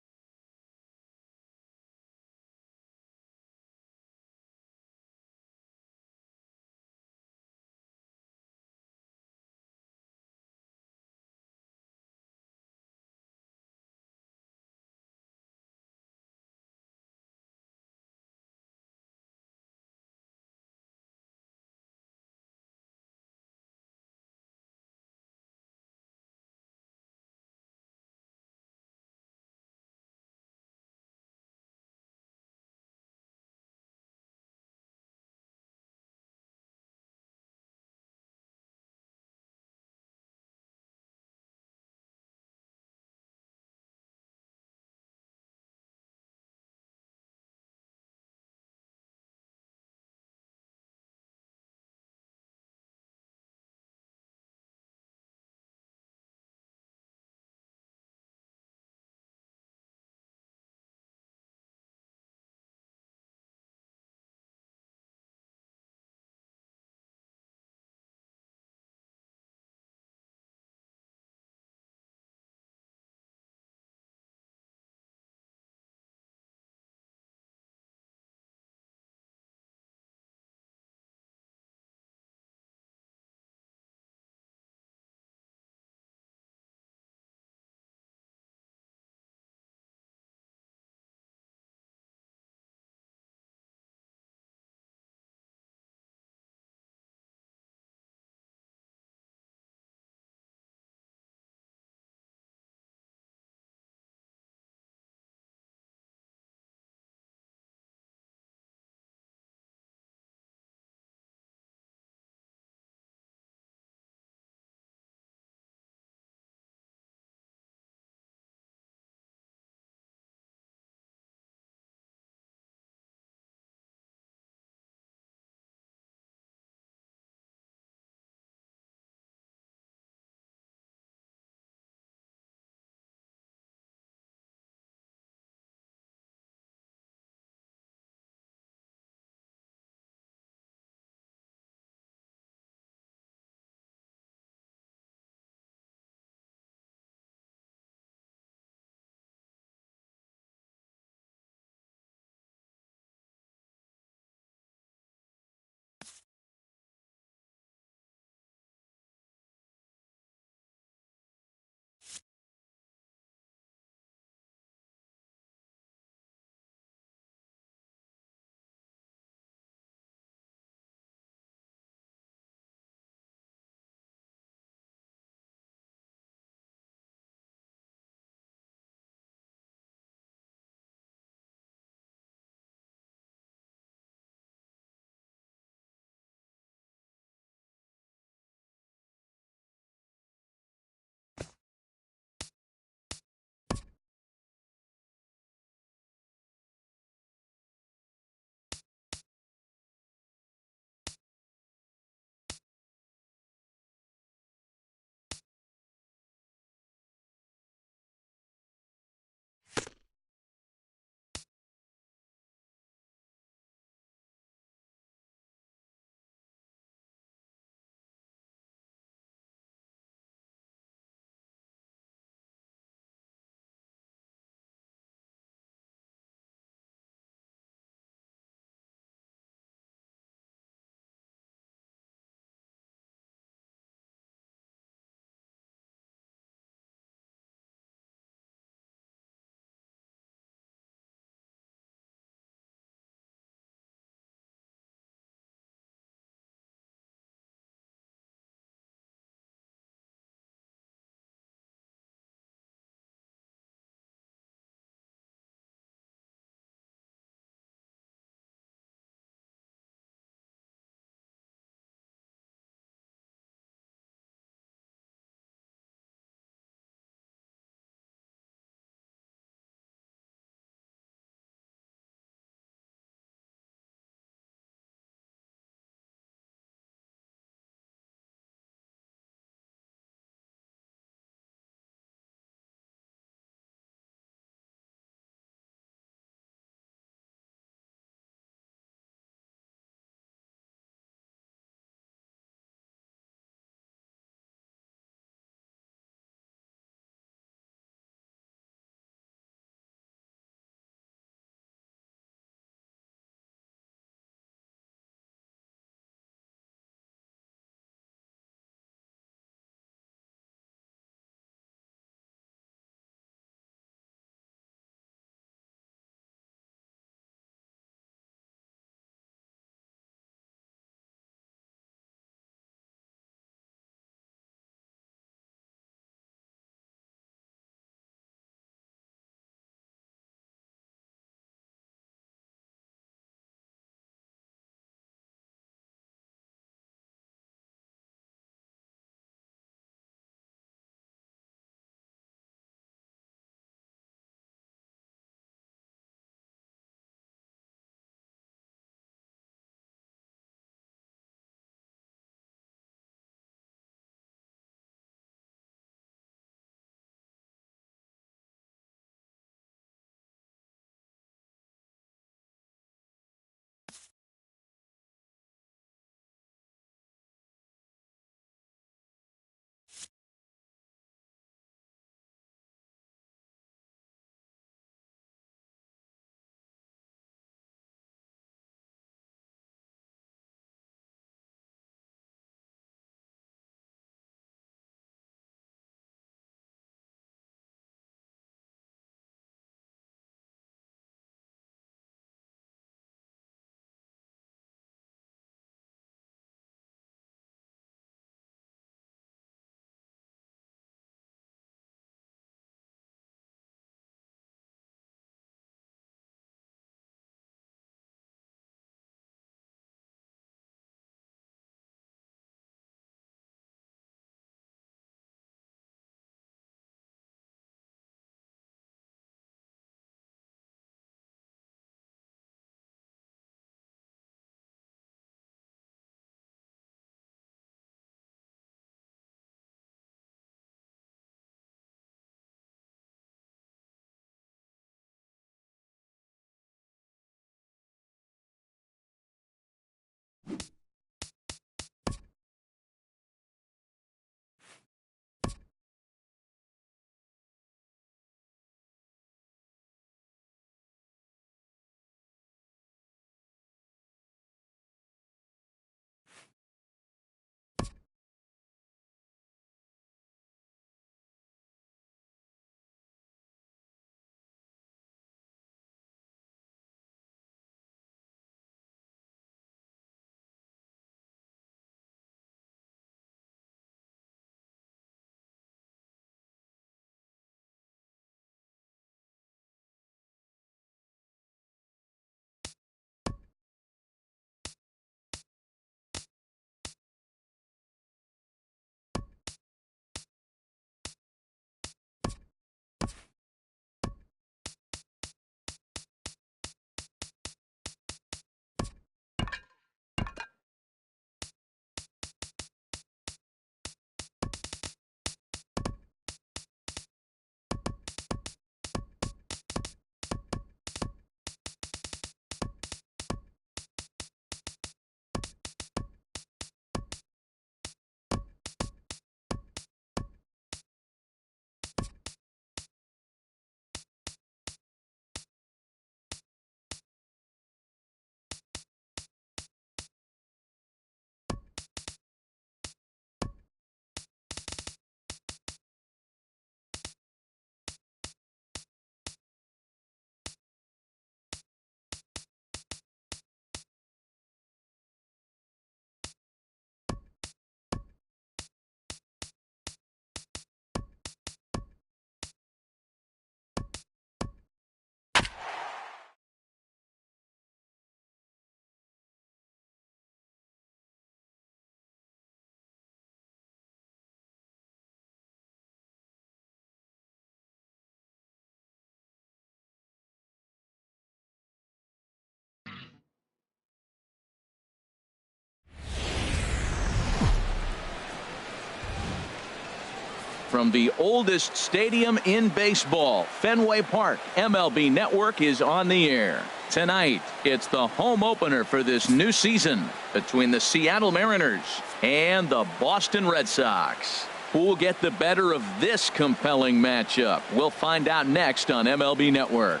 from the oldest stadium in baseball, Fenway Park. MLB Network is on the air. Tonight, it's the home opener for this new season between the Seattle Mariners and the Boston Red Sox. Who will get the better of this compelling matchup? We'll find out next on MLB Network.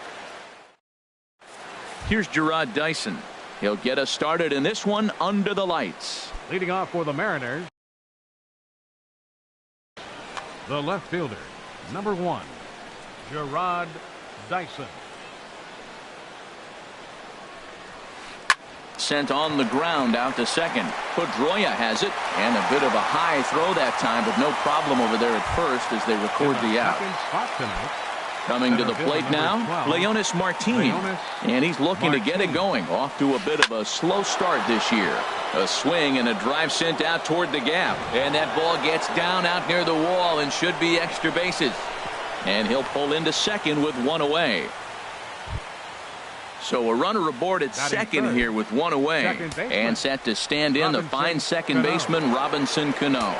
Here's Gerard Dyson. He'll get us started in this one under the lights. Leading off for the Mariners, the left fielder, number 1, Gerard Dyson. Sent on the ground out to second. Pedroia has it, and a bit of a high throw that time, but no problem over there at first as they record the out. Coming to the plate now, Leonys Martinez, and he's looking to get it going. Off to a bit of a slow start this year. A swing and a drive sent out toward the gap, and that ball gets down out near the wall and should be extra bases. And he'll pull into second with one away. So a runner aboard at second here with one away, and set to stand in the fine second baseman Robinson Cano.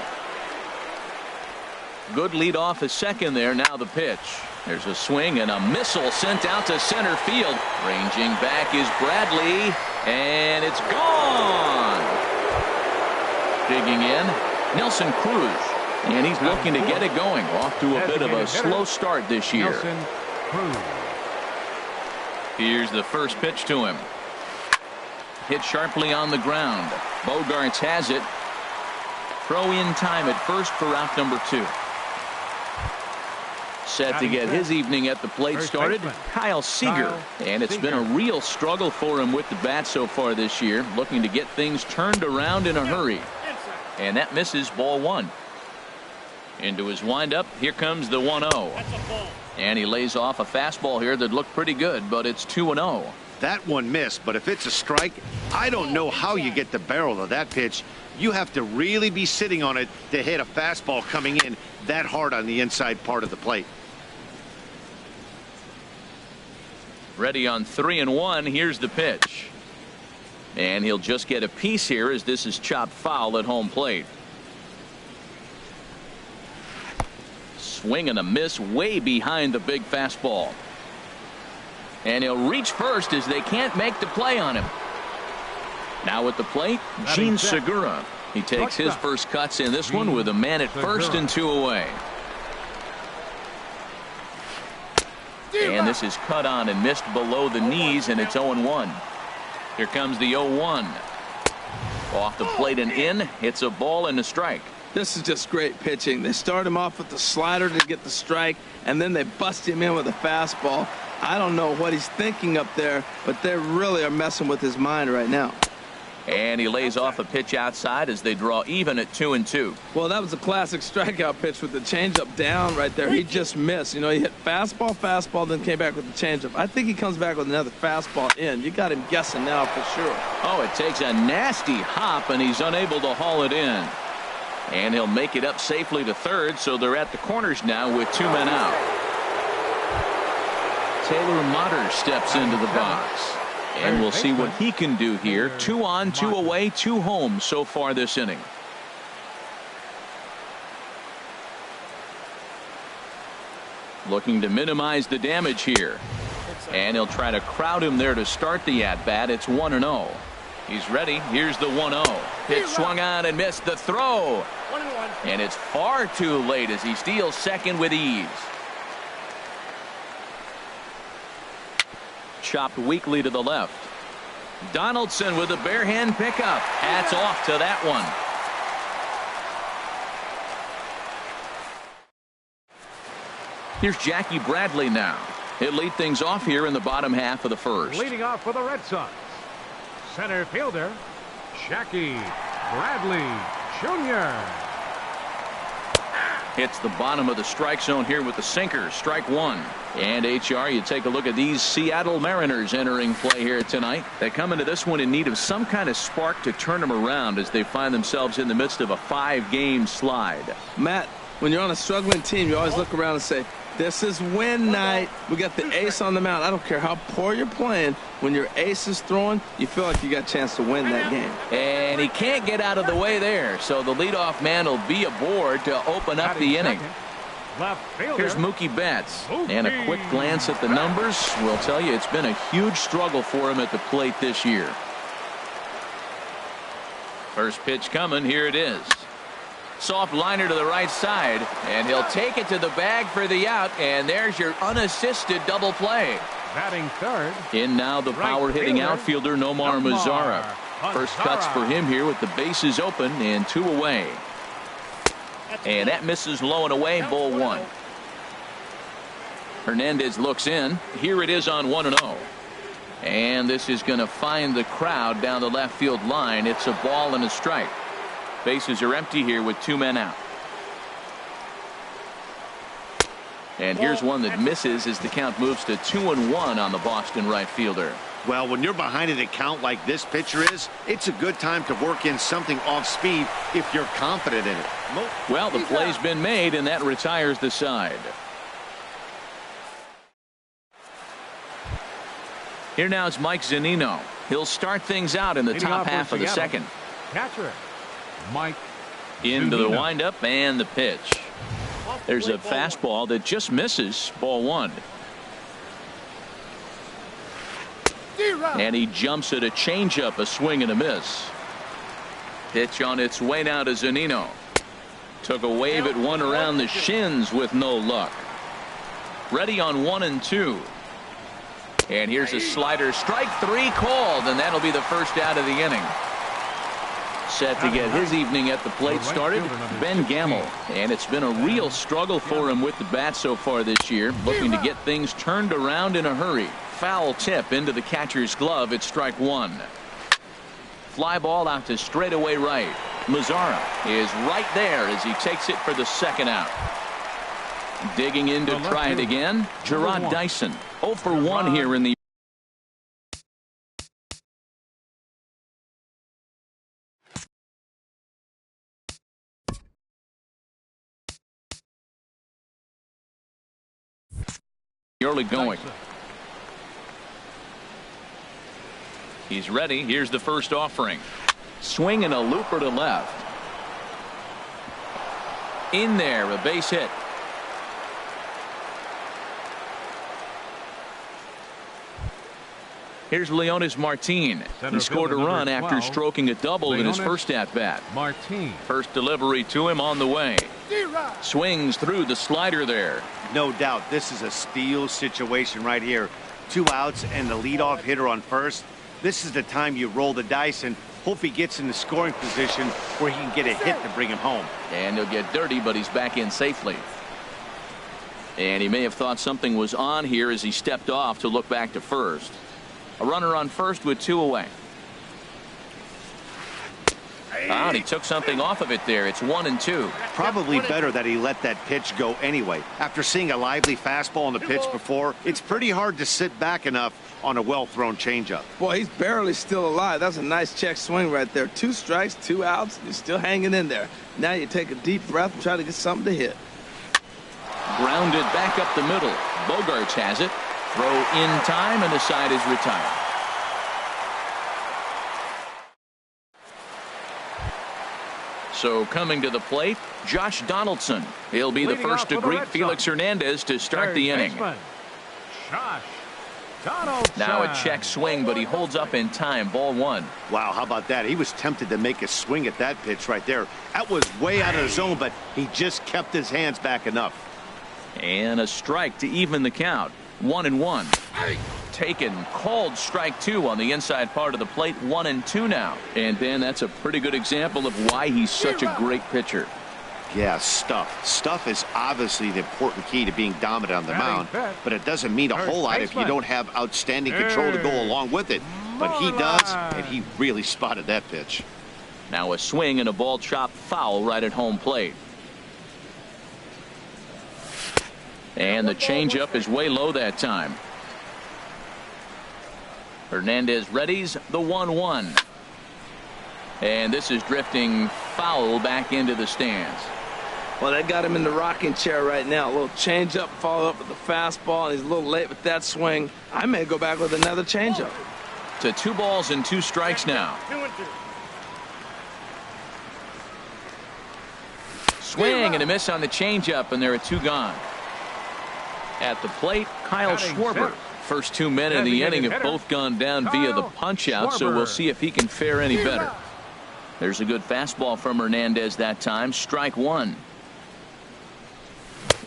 Good lead off at second there. Now the pitch. There's a swing and a missile sent out to center field. Ranging back is Bradley, and it's gone. Digging in, Nelson Cruz, and he's looking to get it going. Off to a bit of a slow start this year. Here's the first pitch to him. Hit sharply on the ground. Bogarts has it. Throw in time at first for out number 2. Set to get his evening at the plate started, Kyle Seager. And it's been a real struggle for him with the bat so far this year. Looking to get things turned around in a hurry. And that misses, ball 1. Into his windup, here comes the 1-0. And he lays off a fastball here that looked pretty good, but it's 2-0. That one missed, but if it's a strike, I don't know how you get the barrel of that pitch. You have to really be sitting on it to hit a fastball coming in that hard on the inside part of the plate. Ready on 3-1. Here's the pitch. And he'll just get a piece here as this is chopped foul at home plate. Swing and a miss way behind the big fastball. And he'll reach first as they can't make the play on him. Now at the plate, Gene Segura. He takes his first cuts in this one with a man at first and 2 away. And this is cut on and missed below the knees, and it's 0-1. Here comes the 0-1. Off the plate and in. It's a ball and a strike. This is just great pitching. They start him off with the slider to get the strike, and then they bust him in with a fastball. I don't know what he's thinking up there, but they really are messing with his mind right now. And he lays off a pitch outside as they draw even at 2-2. Well, that was a classic strikeout pitch with the changeup down right there. He just missed. You know, he hit fastball, then came back with the changeup. I think he comes back with another fastball in. You got him guessing now for sure. Oh, it takes a nasty hop, and he's unable to haul it in. And he'll make it up safely to third, so they're at the corners now with 2 men out. Taylor Motter steps into the box. And we'll see what he can do here. 2 on, 2 away, 2 home so far this inning. Looking to minimize the damage here. And he'll try to crowd him there to start the at-bat. It's 1-0. He's ready. Here's the 1-0. Pitch swung on and missed the throw. And it's far too late as he steals second with ease. Chopped weakly to the left. Donaldson with a bare hand pickup. Hats off to that one. Here's Jackie Bradley now. He'll lead things off here in the bottom half of the first. Leading off for the Red Sox, center fielder Jackie Bradley Jr. Hits the bottom of the strike zone here with the sinker. Strike 1. And HR, you take a look at these Seattle Mariners entering play here tonight. They come into this one in need of some kind of spark to turn them around as they find themselves in the midst of a 5-game slide. Matt, when you're on a struggling team, you always look around and say, this is win night. We got the ace on the mound. I don't care how poor you're playing. When your ace is throwing, you feel like you got a chance to win that game. And he can't get out of the way there. So the leadoff man will be aboard to open up the inning. Left fielder. Here's Mookie Betts. And a quick glance at the numbers will tell you it's been a huge struggle for him at the plate this year. First pitch coming. Here it is. Soft liner to the right side, and he'll take it to the bag for the out, and there's your unassisted double play. Batting third. In now the power-hitting outfielder Nomar Mazara. First cuts for him here with the bases open and 2 away. And that misses low and away, ball 1. Hernandez looks in. Here it is on 1-0. And this is going to find the crowd down the left field line. It's a ball and a strike. Bases are empty here with 2 men out. And here's one that misses as the count moves to 2-1 on the Boston right fielder. Well, when you're behind an account like this pitcher is, it's a good time to work in something off speed if you're confident in it. Well, the play's been made, and that retires the side. Here now is Mike Zunino. He'll start things out in the top half of the second. Catcher Mike into the windup and the pitch. There's a fastball that just misses, ball 1. And he jumps at a changeup, a swing and a miss. Pitch on its way now to Zunino. Took a wave at one around the shins with no luck. Ready on 1-2. And here's a slider, strike 3 called, and that'll be the first out of the inning. Set to get his evening at the plate started, Ben Gamble. And it's been a real struggle for him with the bat so far this year, looking to get things turned around in a hurry. Foul tip into the catcher's glove. It's strike 1. Fly ball out to straightaway right. Mazara is right there as he takes it for the second out. Digging in to try it again, Gerard Dyson. 0 for 1 here in the early going. He's ready. Here's the first offering. Swing and a looper to left. In there, a base hit. Here's Leonis Martin. He scored a run after stroking a double in his first at-bat. First delivery to him on the way. Swings through the slider there. No doubt this is a steal situation right here. 2 outs and the leadoff hitter on first. This is the time you roll the dice and hope he gets in the scoring position where he can get a hit to bring him home. And he'll get dirty, but he's back in safely. And he may have thought something was on here as he stepped off to look back to first. A runner on first with 2 away. And he took something off of it there. It's 1-2. Probably better that he let that pitch go anyway. After seeing a lively fastball on the pitch before, it's pretty hard to sit back enough on a well-thrown changeup. Boy, he's barely still alive. That's a nice check swing right there. 2 strikes, 2 outs. He's still hanging in there. Now you take a deep breath and try to get something to hit. Grounded back up the middle. Bogarts has it. Throw in time, and the side is retired. So coming to the plate, Josh Donaldson. He'll be the first to greet Felix Hernandez to start the inning. Now a check swing, but he holds up in time. Ball 1. Wow, how about that? He was tempted to make a swing at that pitch right there. That was way out of the zone, but he just kept his hands back enough. And a strike to even the count. 1-1. Taken, called strike 2 on the inside part of the plate. 1-2 now. And Dan, that's a pretty good example of why he's such a great pitcher. Yeah, stuff is obviously the important key to being dominant on the mound, but it doesn't mean a whole lot if you don't have outstanding control to go along with it. But he does, and he really spotted that pitch. Now a swing and a ball chopped foul right at home plate. And the changeup is way low that time. Hernandez readies the 1-1. And this is drifting foul back into the stands. Well, that got him in the rocking chair right now. A little changeup followed up with the fastball, and he's a little late with that swing. I may go back with another changeup. To 2 balls and 2 strikes now. Swing and a miss on the changeup, and there are 2 gone. At the plate, Kyle Schwarber. First 2 men in the inning have both gone down via the punch-out, so we'll see if he can fare any better. There's a good fastball from Hernandez that time. Strike 1.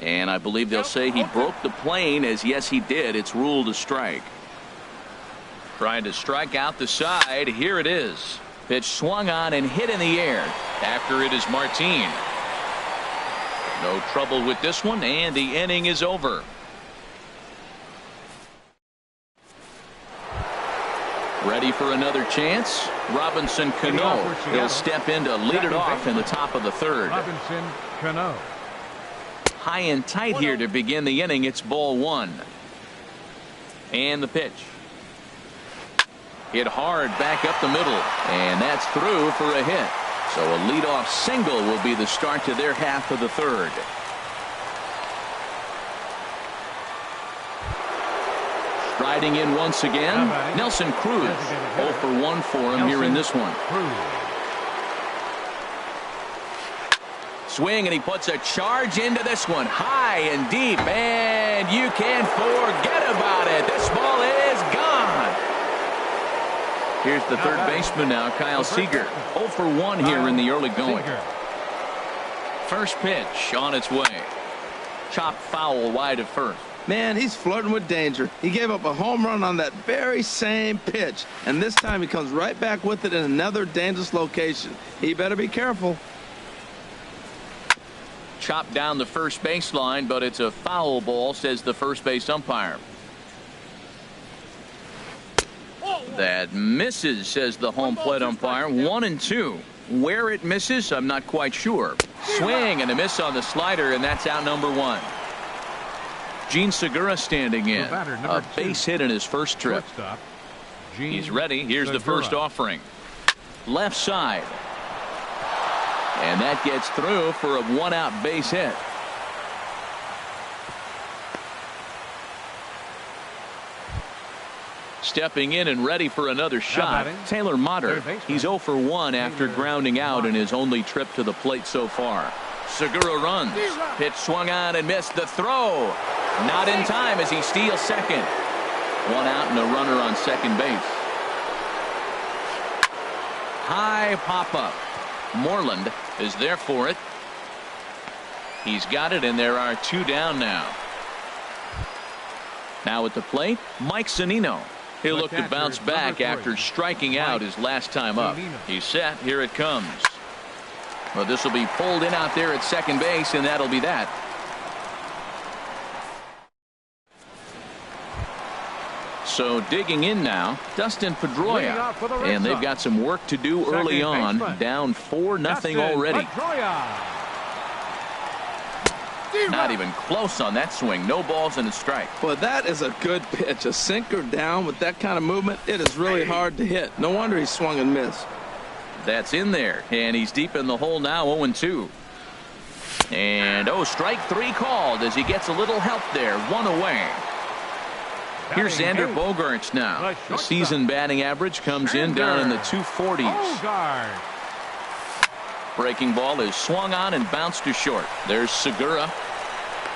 And I believe they'll say he broke the plane, as yes, he did. It's ruled a strike. Trying to strike out the side. Here it is. Pitch swung on and hit in the air. After it is Martin. No trouble with this one, and the inning is over. Ready for another chance. Robinson Cano. He'll step in to lead it off in the top of the 3rd. Robinson Cano. High and tight here to begin the inning. It's ball 1. And the pitch. Hit hard back up the middle. And that's through for a hit. So a leadoff single will be the start to their half of the 3rd. Striding in once again, Nelson Cruz. 0 for 1 for him here in this one. Swing, and he puts a charge into this one. High and deep, and you can't forget about it. This ball is gone. Here's the 3rd baseman now, Kyle Seager. 0 for 1 here in the early going. First pitch on its way. Chopped foul wide of first. Man, he's flirting with danger. He gave up a home run on that very same pitch, and this time he comes right back with it in another dangerous location. He better be careful. Chopped down the first baseline, but it's a foul ball, says the first base umpire. That misses, says the home plate umpire. 1-2. Where it misses, I'm not quite sure. Swing and a miss on the slider, and that's out number 1. Gene Segura standing in. A base hit in his first trip. He's ready. Here's the first offering. Left side. And that gets through for a 1-out base hit. Stepping in and ready for another shot, Taylor Motter. He's 0 for 1 after grounding out in his only trip to the plate so far. Segura runs. Pitch swung on and missed. The throw. Not in time as he steals second. 1 out and a runner on second base. High pop-up. Moreland is there for it. He's got it, and there are 2 down now. Now at the plate, Mike Zunino. He'll look to bounce back after striking out his last time up. He's set. Here it comes. Well, this will be pulled in out there at second base, and that'll be that. So digging in now, Dustin Pedroia, and they've got some work to do early on. Down 4-0 already. Not even close on that swing. No balls and a strike. Well, that is a good pitch. A sinker down with that kind of movement. It is really hard to hit. No wonder he swung and missed. That's in there, and he's deep in the hole now. 0-2. And strike 3 called as he gets a little help there. 1 away. Here's Xander Bogaerts now. The season batting average comes in down in the 240s. Breaking ball is swung on and bounced to short. There's Segura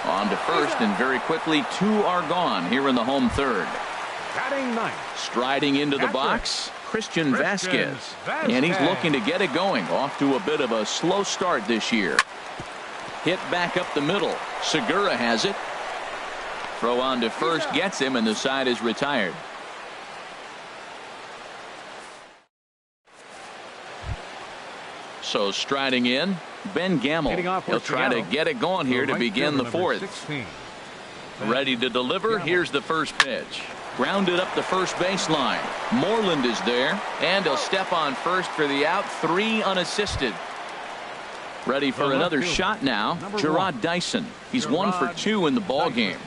on to first, and very quickly 2 are gone here in the home 3rd. Striding into the box, Christian Vasquez. And he's looking to get it going. Off to a bit of a slow start this year. Hit back up the middle. Segura has it. Throw on to first gets him, and the side is retired. So striding in, Ben Gamble. He'll try to get it going here to begin the 4th. Ready to deliver. Here's the first pitch. Grounded up the first baseline. Moreland is there, and he'll step on first for the out. 3 unassisted. Ready for another shot now. Gerard Dyson. He's 1 for 2 in the ball game.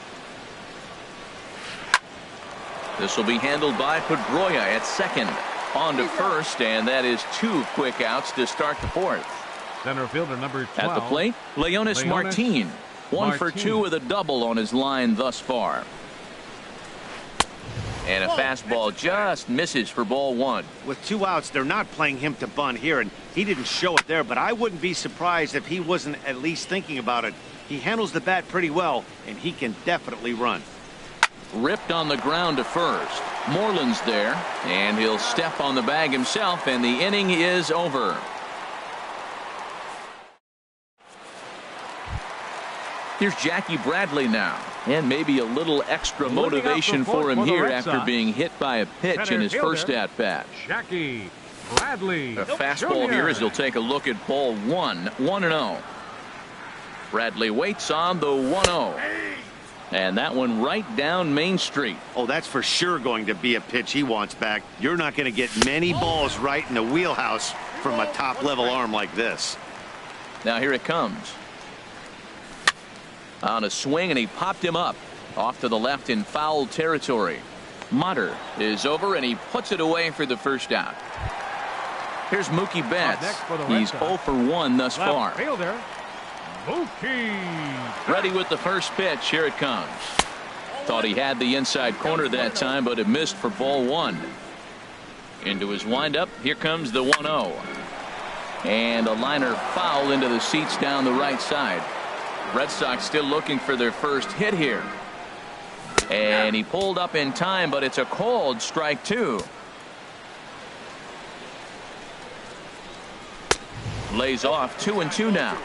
This will be handled by Pedroia at second. On to first, and that is 2 quick outs to start the 4th. Center fielder number 12. At the plate, Leonis Martin. 1 for 2 with a double on his line thus far. And a fastball just misses for ball one. With 2 outs, they're not playing him to bunt here, and he didn't show it there, but I wouldn't be surprised if he wasn't at least thinking about it. He handles the bat pretty well, and he can definitely run. Ripped on the ground to first. Moreland's there, and he'll step on the bag himself, and the inning is over. Here's Jackie Bradley now, and maybe a little extra motivation for him here after being hit by a pitch in his first at-bat. Jackie Bradley. A fastball here as he'll take a look at ball one, 1-0. Bradley waits on the 1-0. And that one right down Main Street. Oh, that's for sure going to be a pitch he wants back. You're not going to get many balls right in the wheelhouse from a top-level arm like this. Now here it comes. On a swing, and he popped him up. Off to the left in foul territory. Motter is over, and he puts it away for the first out. Here's Mookie Betts. He's 0 for 1 thus far. Fielder, Mookie. Ready with the first pitch. Here it comes. Thought he had the inside corner that time, but it missed for ball one. Into his windup. Here comes the 1-0. And a liner foul into the seats down the right side. Red Sox still looking for their first hit here. And he pulled up in time, but it's a called strike two. Lays off 2-2 now.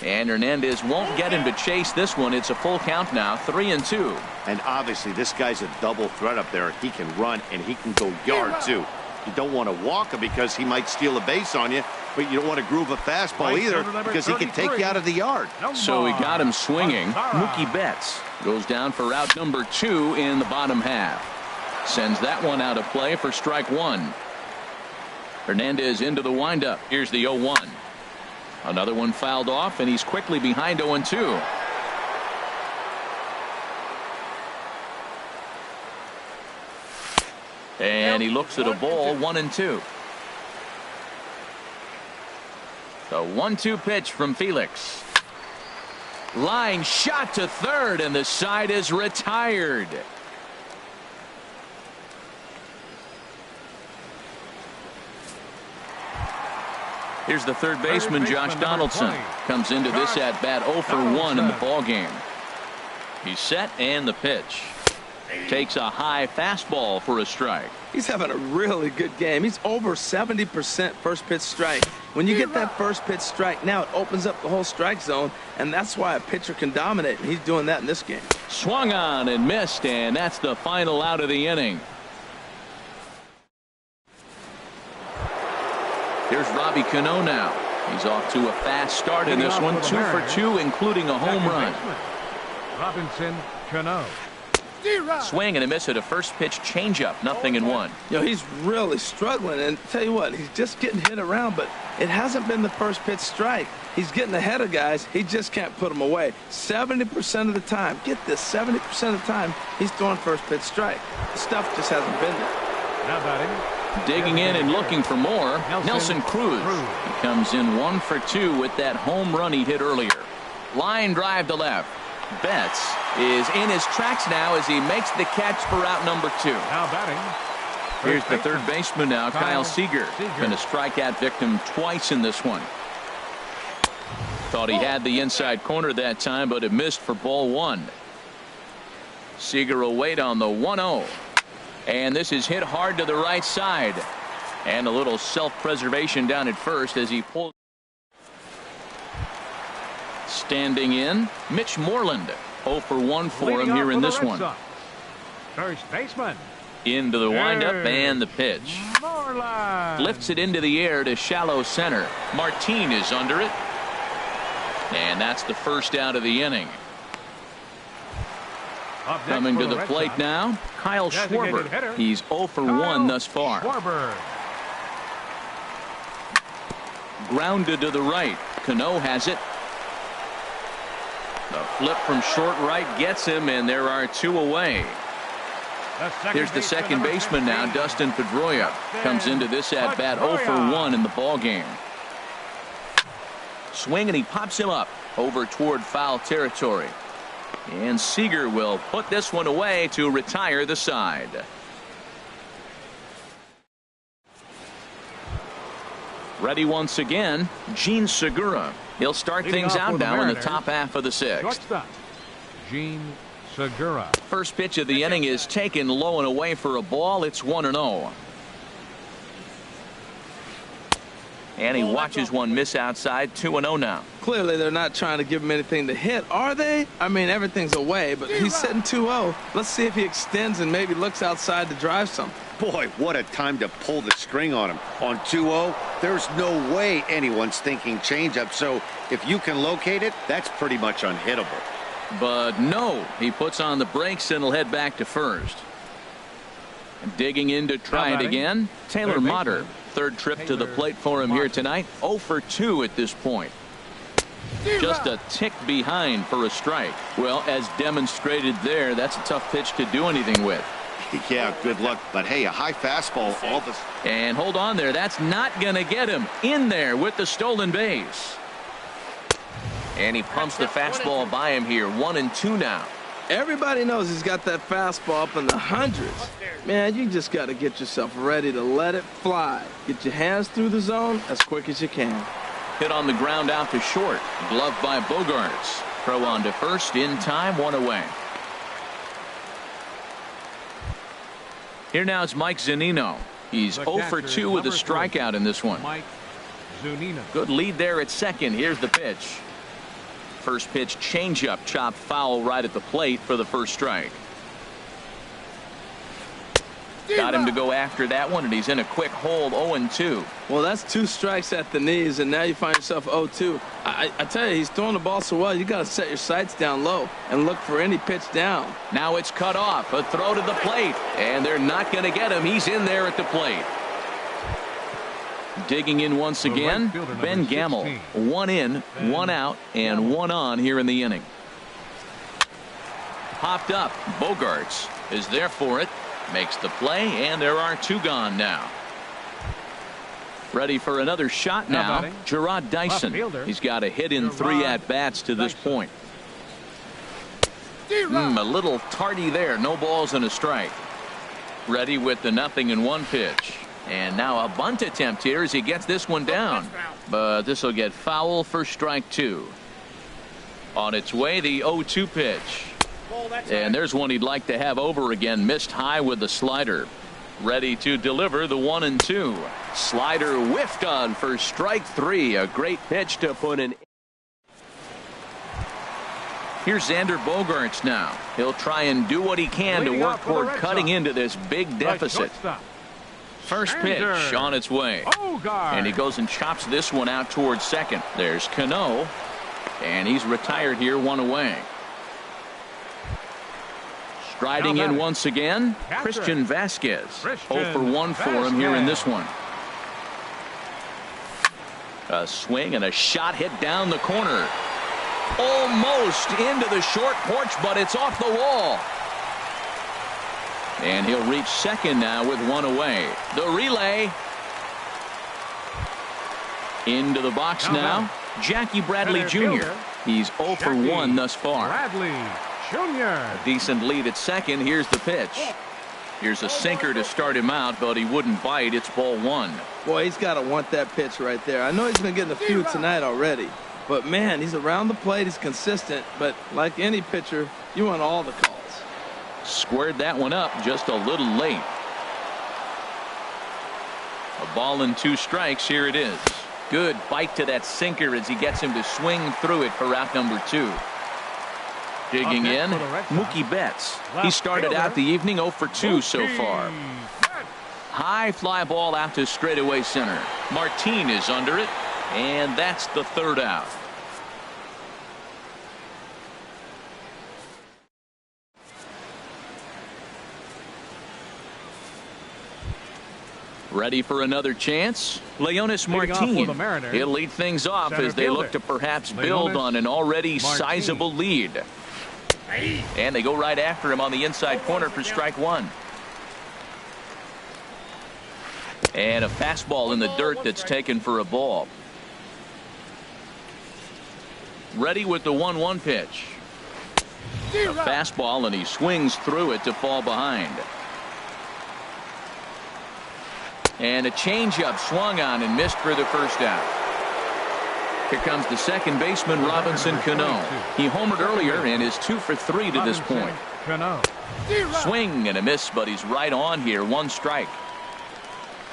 And Hernandez won't get him to chase this one. It's a full count now, 3-2. And obviously this guy's a double threat up there. He can run and he can go yard too. You don't want to walk him because he might steal a base on you, but you don't want to groove a fastball either because he can take you out of the yard. So he got him swinging. Mookie Betts goes down for out number 2 in the bottom half. Sends that one out of play for strike one. Hernandez into the windup. Here's the 0-1. Another one fouled off, and he's quickly behind 0-2. And he looks at a ball, 1-2. The 1-2 pitch from Felix. Line shot to third, and the side is retired. Here's the third baseman, Josh Donaldson. Comes into this at bat 0 for 1 in the ball game. He's set, and the pitch. Takes a high fastball for a strike. He's having a really good game. He's over 70% first pitch strike. When you get that first pitch strike, now it opens up the whole strike zone, and that's why a pitcher can dominate, and he's doing that in this game. Swung on and missed, and that's the final out of the inning. Here's Robbie Cano now. He's off to a fast start in this one, 2 for 2, including a home run. Robinson Cano. Swing and a miss at a first pitch changeup, 0-1. You know, he's really struggling, and tell you what, he's just getting hit around, but it hasn't been the first pitch strike. He's getting ahead of guys. He just can't put them away. 70% of the time, get this, 70% of the time, he's throwing first pitch strike. The stuff just hasn't been there. Now batting. Digging in and looking for more, Nelson Cruz. He comes in 1 for 2 with that home run he hit earlier. Line drive to left. Betts is in his tracks now as he makes the catch for out number 2. Now batting. Here's the third baseman now, Kyle Seager. Been a strikeout victim twice in this one. Thought he had the inside corner that time, but it missed for ball one. Seager will wait on the 1-0. And this is hit hard to the right side. And a little self-preservation down at first as he pulls. Standing in, Mitch Moreland. 0 for 1 for him here in this one. First baseman. Into the windup and the pitch. Moreland. Lifts it into the air to shallow center. Martin is under it. And that's the first out of the inning. Coming to the plate now, Kyle Schwarber. He's 0 for 1 thus far. Grounded to the right. Cano has it. The flip from short right gets him, and there are 2 away. Here's the second baseman now, Dustin Pedroia. Comes into this at bat 0 for 1 in the ball game. Swing, and he pops him up over toward foul territory. And Seager will put this one away to retire the side. Ready once again, Gene Segura. He'll start things out now in the top half of the sixth. Shortstop, Gene Segura. First pitch of the inning is taken low and away for a ball. It's 1-0. And he watches one miss outside. 2-0 now. Clearly, they're not trying to give him anything to hit, are they? I mean, everything's away, but he's sitting 2-0. Let's see if he extends and maybe looks outside to drive something. Boy, what a time to pull the string on him. On 2-0, there's no way anyone's thinking changeup. So if you can locate it, that's pretty much unhittable. But no, he puts on the brakes and will head back to first. Digging in to try it again, Taylor Motter. Third trip to the plate for him here tonight. 0 for 2 at this point. Just a tick behind for a strike. Well, as demonstrated there, that's a tough pitch to do anything with. Yeah, good luck. But hey, a high fastball. And hold on there. That's not going to get him in there with the stolen base. And he pumps the fastball by him here. 1-2 now. Everybody knows he's got that fastball up in the hundreds. Man, you just got to get yourself ready to let it fly. Get your hands through the zone as quick as you can. Hit on the ground out to short. Gloved by Bogaerts. Throw on to first in time. 1 away. Here now is Mike Zunino. He's 0 for 2 with a strikeout in this one. Mike Zunino. Good lead there at second. Here's the pitch. First pitch changeup, chopped foul right at the plate for the first strike. Got him to go after that one, and he's in a quick hold. 0-2. Well, that's 2 strikes at the knees, and now you find yourself 0-2. I tell you, he's throwing the ball so well, you got to set your sights down low and look for any pitch down. Now it's cut off. A throw to the plate, and they're not going to get him. He's in there at the plate. Digging in once again, Ben Gamel. 1 in, 1 out, and 1 on here in the inning. Popped up. Bogaerts is there for it. Makes the play, and there are 2 gone now. Ready for another shot now, Gerard Dyson. He's got a hit in 3 at-bats to this point. A little tardy there. No balls and a strike. Ready with the 0-1 pitch. And now a bunt attempt here as he gets this one down. But this will get foul for strike 2. On its way, the 0-2 pitch. And there's one he'd like to have over again. Missed high with the slider. Ready to deliver the 1-2. Slider whiffed on for strike 3. A great pitch to put in. Here's Xander Bogaerts now. He'll try and do what he can to work toward cutting into this big deficit. First pitch on its way. And he goes and chops this one out towards second. There's Cano. And he's retired here, 1 away. Striding in once again, Christian Vasquez. 0 for 1 for him here in this one. A swing and a shot hit down the corner. Almost into the short porch, but it's off the wall. And he'll reach second now with 1 away. The relay. Into the box now. Jackie Bradley Jr. He's 0 for 1 thus far. Bradley Jr. A decent lead at second. Here's the pitch. Here's a sinker to start him out, but he wouldn't bite. It's ball 1. Boy, he's got to want that pitch right there. I know he's been getting a few tonight already. But, man, he's around the plate. He's consistent. But like any pitcher, you want all the calls. Squared that one up just a little late. A ball and 2 strikes. Here it is. Good bite to that sinker as he gets him to swing through it for out number 2. Digging in, Mookie Betts. He started out the evening 0 for 2 so far. High fly ball out to straightaway center. Martin is under it, and that's the 3rd out. Ready for another chance? Leonis Martin. He'll lead things off as they look to perhaps build on an already sizable lead. And they go right after him on the inside corner for strike 1. And a fastball in the dirt that's taken for a ball. ready with the 1-1 pitch. A fastball, and he swings through it to fall behind. And a changeup swung on and missed for the first out. Here comes the second baseman, Robinson Cano. He homered earlier and is 2 for 3 to this point. Swing and a miss, but he's right on here. 1 strike.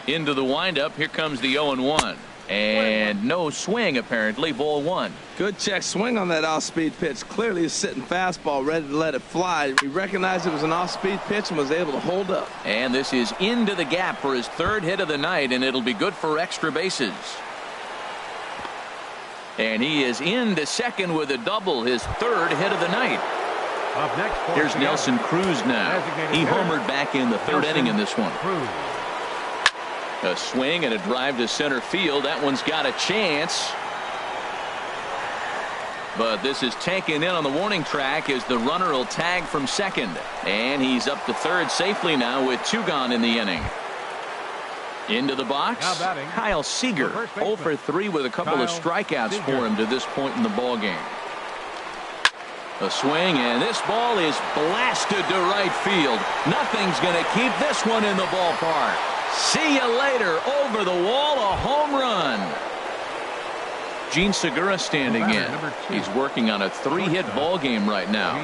Into the windup. Here comes the 0-1. And no swing, apparently. Ball 1. Good check swing on that off-speed pitch. Clearly a sitting fastball, ready to let it fly. He recognized it was an off-speed pitch and was able to hold up. And this is into the gap for his 3rd hit of the night, and it'll be good for extra bases. And he is into second with a double, his 3rd hit of the night. Up next, here's Nelson Cruz now. He homered back in the 3rd inning in this one. A swing and a drive to center field. That one's got a chance. But this is taken in on the warning track as the runner will tag from second. And he's up to 3rd safely now with 2 gone in the inning. Into the box, Kyle Seager, 0 for 3 with a couple of strikeouts for him to this point in the ball game. A swing, and this ball is blasted to right field. Nothing's going to keep this one in the ballpark. See you later. Over the wall, a home run. Gene Segura standing in. He's working on a 3-hit ball game right now.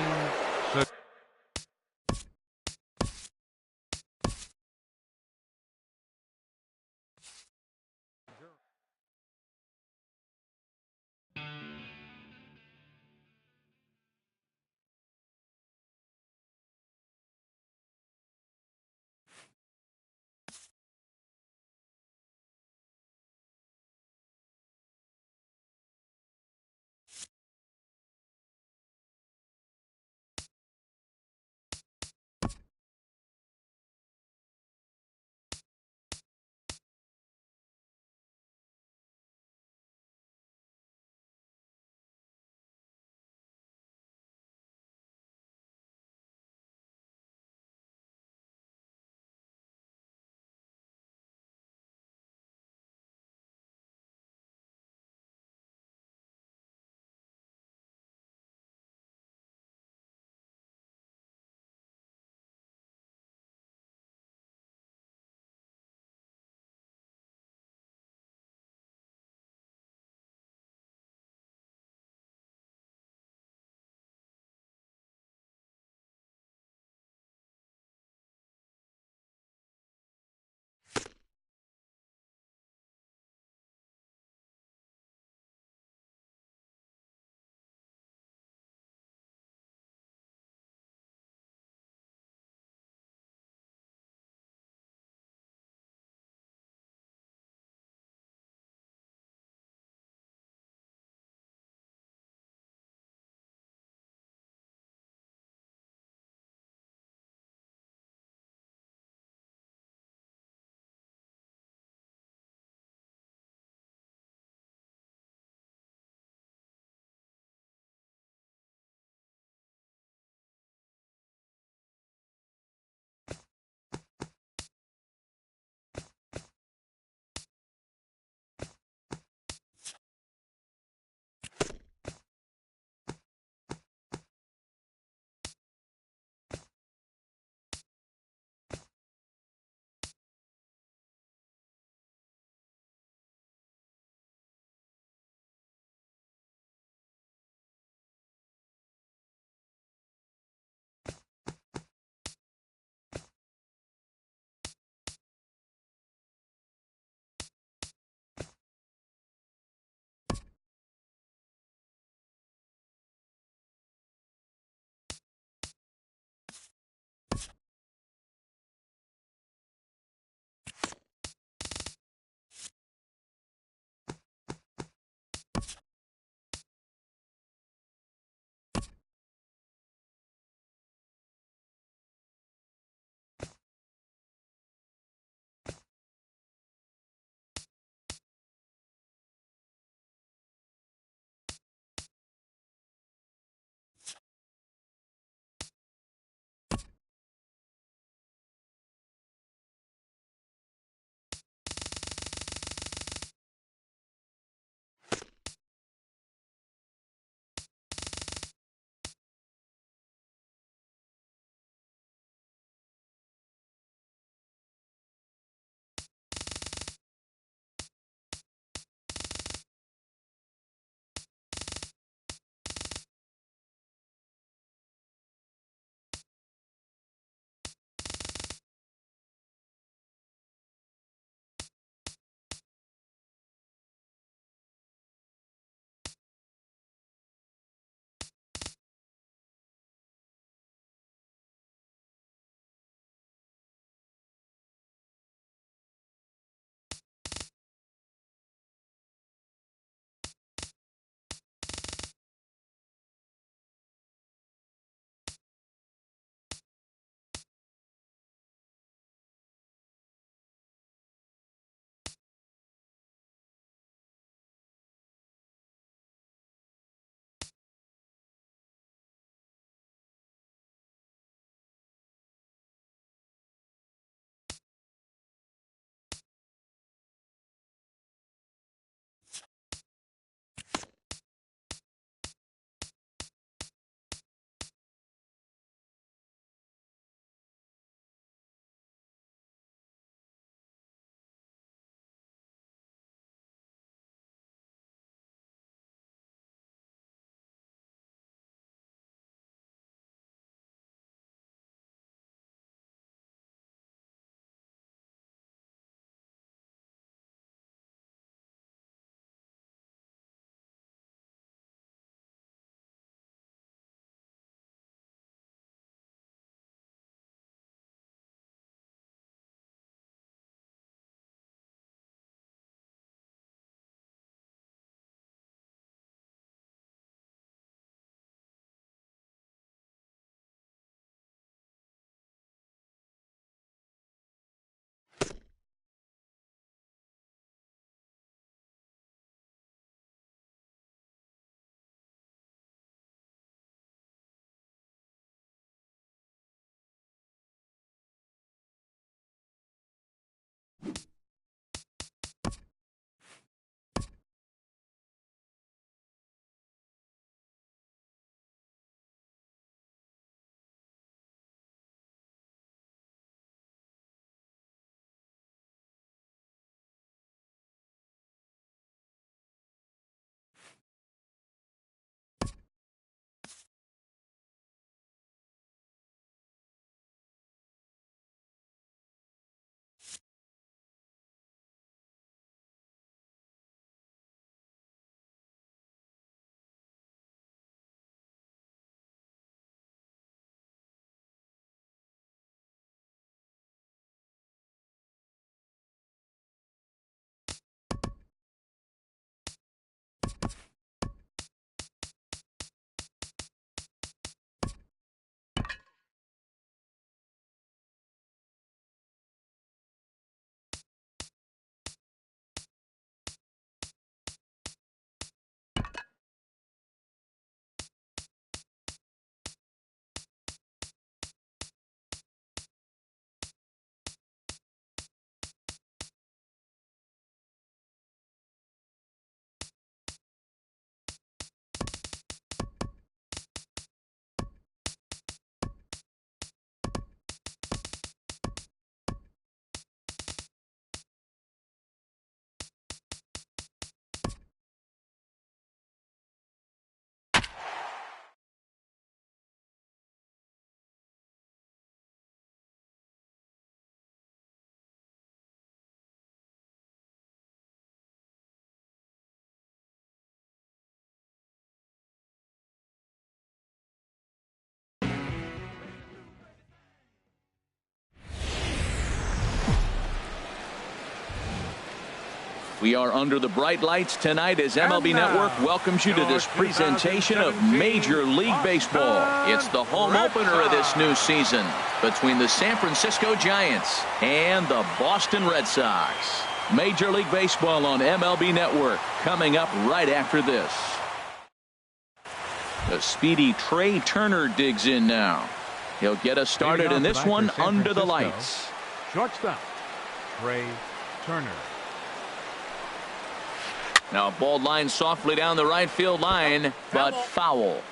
We are under the bright lights tonight as MLB Network welcomes you to this presentation of Major League Baseball. It's the home opener of this new season between the San Francisco Giants and the Boston Red Sox. Major League Baseball on MLB Network coming up right after this. The speedy Trey Turner digs in now. He'll get us started in this one under the lights. Shortstop, Trey Turner. Now a ball line softly down the right field line, but foul.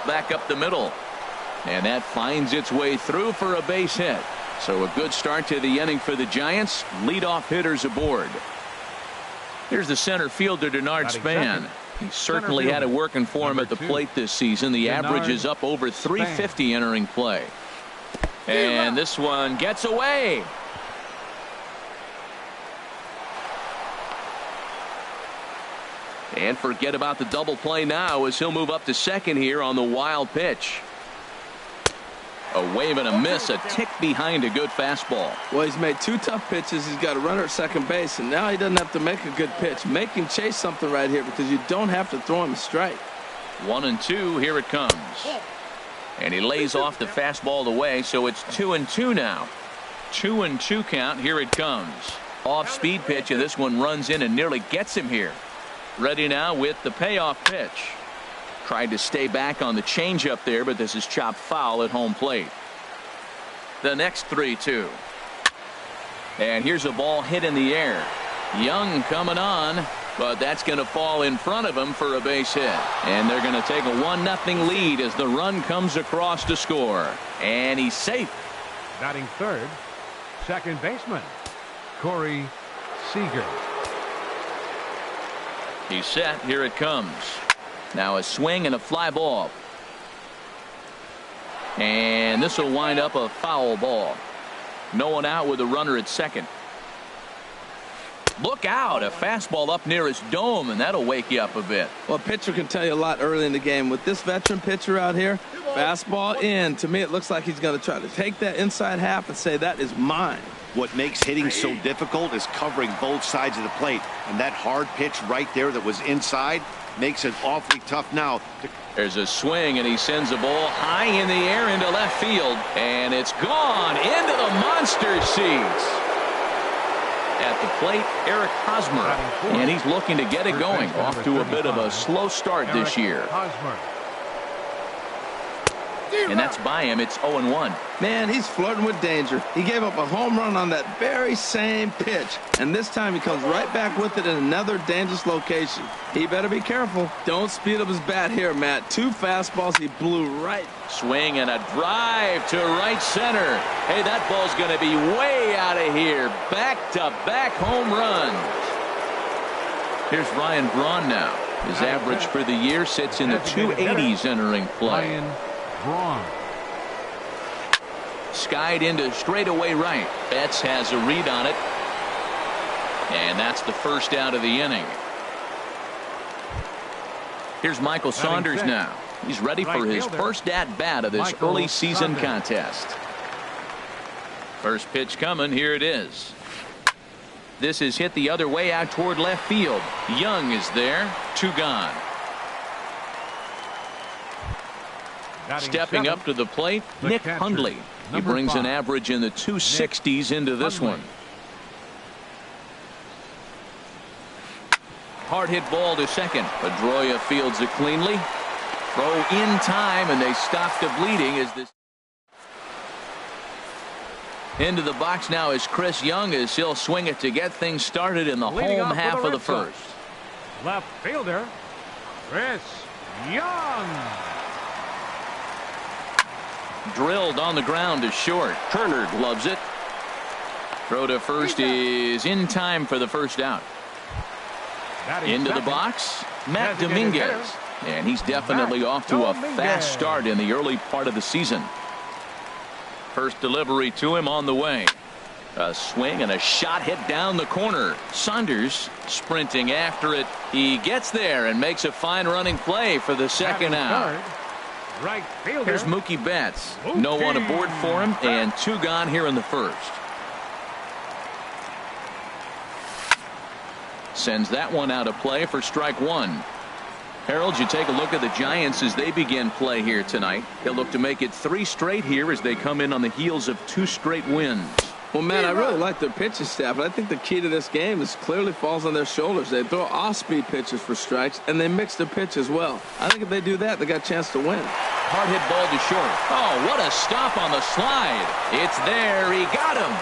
Back up the middle. And that finds its way through for a base hit. So a good start to the inning for the Giants. Leadoff hitters aboard. Here's the center fielder, Denard Span. He certainly had it working for him at the plate this season. The average is up over 350 entering play. And this one gets away. And forget about the double play now as he'll move up to second here on the wild pitch. A wave and a miss, a tick behind a good fastball. Well, he's made two tough pitches. He's got a runner at second base, and now he doesn't have to make a good pitch. Make him chase something right here because you don't have to throw him a strike. 1-2, here it comes. And he lays off the fastball away, so it's 2-2 now. 2-2 count, here it comes. Off-speed pitch, and this one runs in and nearly gets him here. Ready now with the payoff pitch. Tried to stay back on the changeup there, but this is chopped foul at home plate. The next 3-2. And here's a ball hit in the air. Young coming on, but that's going to fall in front of him for a base hit. And they're going to take a 1-0 lead as the run comes across to score. And he's safe. Batting third, second baseman, Corey Seager. He's set. Here it comes. Now a swing and a fly ball. And this will wind up a foul ball. No one out with a runner at second. Look out, a fastball up near his dome, and that'll wake you up a bit. Well, a pitcher can tell you a lot early in the game. With this veteran pitcher out here, fastball in. To me, it looks like he's going to try to take that inside half and say, that is mine. What makes hitting so difficult is covering both sides of the plate. And that hard pitch right there that was inside makes it awfully tough now. There's a swing, and he sends a ball high in the air into left field. And it's gone into the monster seats. At the plate, Eric Hosmer. And he's looking to get it going. Off to a bit of a slow start this year. And that's by him. It's 0-1. Man, he's flirting with danger. He gave up a home run on that very same pitch. And this time he comes right back with it in another dangerous location. He better be careful. Don't speed up his bat here, Matt. Two fastballs he blew right. Swing and a drive to right center. Hey, that ball's going to be way out of here. Back-to-back home runs. Here's Ryan Braun now. His average for the year sits in the 280s entering play. Braun. Skied into straightaway right. Betts has a read on it. And that's the first out of the inning. Here's Michael Saunders now. He's ready for his first at-bat of this early season contest. First pitch coming. Here it is. This is hit the other way out toward left field. Young is there. 2 gone. Stepping up to the plate, Nick Hundley. He brings an average in the 260s into this one. Hard hit ball to second. Pedroia fields it cleanly. Throw in time, and they stop the bleeding as this. Into the box now is Chris Young as he'll swing it to get things started in the home half of the first. Left fielder, Chris Young. Drilled on the ground to short. Turner gloves it. Throw to first is in time for the first out. Into the box, Matt Dominguez. And he's definitely off to a fast start in the early part of the season. First delivery to him on the way. A swing and a shot hit down the corner. Saunders sprinting after it. He gets there and makes a fine running play for the second out. Right fielder. Here's Mookie Betts. No one aboard for him, and 2 gone here in the first. Sends that one out of play for strike 1. Harold, you take a look at the Giants as they begin play here tonight. They'll look to make it 3 straight here as they come in on the heels of 2 straight wins. Well, man, I really like their pitching staff, but I think the key to this game is clearly falls on their shoulders. They throw off-speed pitches for strikes, and they mix their pitch as well. I think if they do that, they got a chance to win. Hard hit ball to short. Oh, what a stop on the slide. It's there. He got him.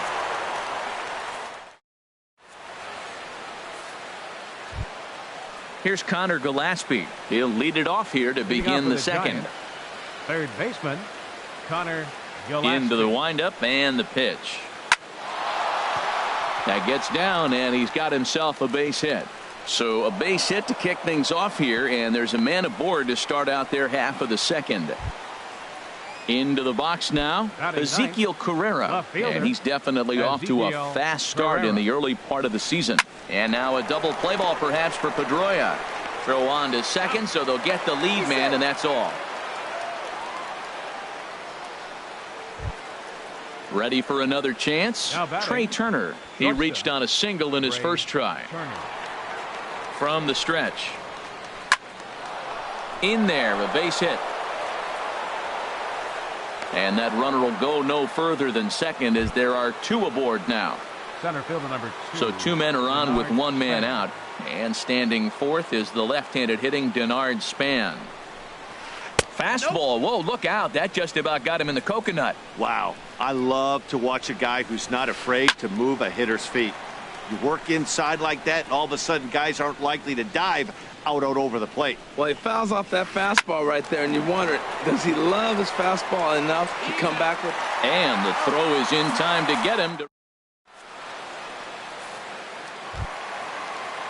Here's Connor Gillespie. He'll lead it off here to begin the second. Giants. Third baseman, Connor Gillespie. Into the windup and the pitch. That gets down, and he's got himself a base hit. So a base hit to kick things off here, and there's a man aboard to start out their half of the second. Into the box now, Ezekiel Carrera, and he's definitely off to a fast start in the early part of the season. And now a double play ball perhaps for Pedroia. Throw on to second, so they'll get the lead man, and that's all. Ready for another chance? Trey Turner. He reached on a single in his first try. From the stretch. In there, a base hit. And that runner will go no further than second as there are 2 aboard now. Center fielder number 2. So 2 men are on with 1 man out. And standing fourth is the left-handed hitting Denard Span. Fastball. Whoa, look out. That just about got him in the coconut. Wow. I love to watch a guy who's not afraid to move a hitter's feet. You work inside like that, and all of a sudden guys aren't likely to dive out over the plate. Well, he fouls off that fastball right there, and you wonder, does he love his fastball enough to come back with? And the throw is in time to get him.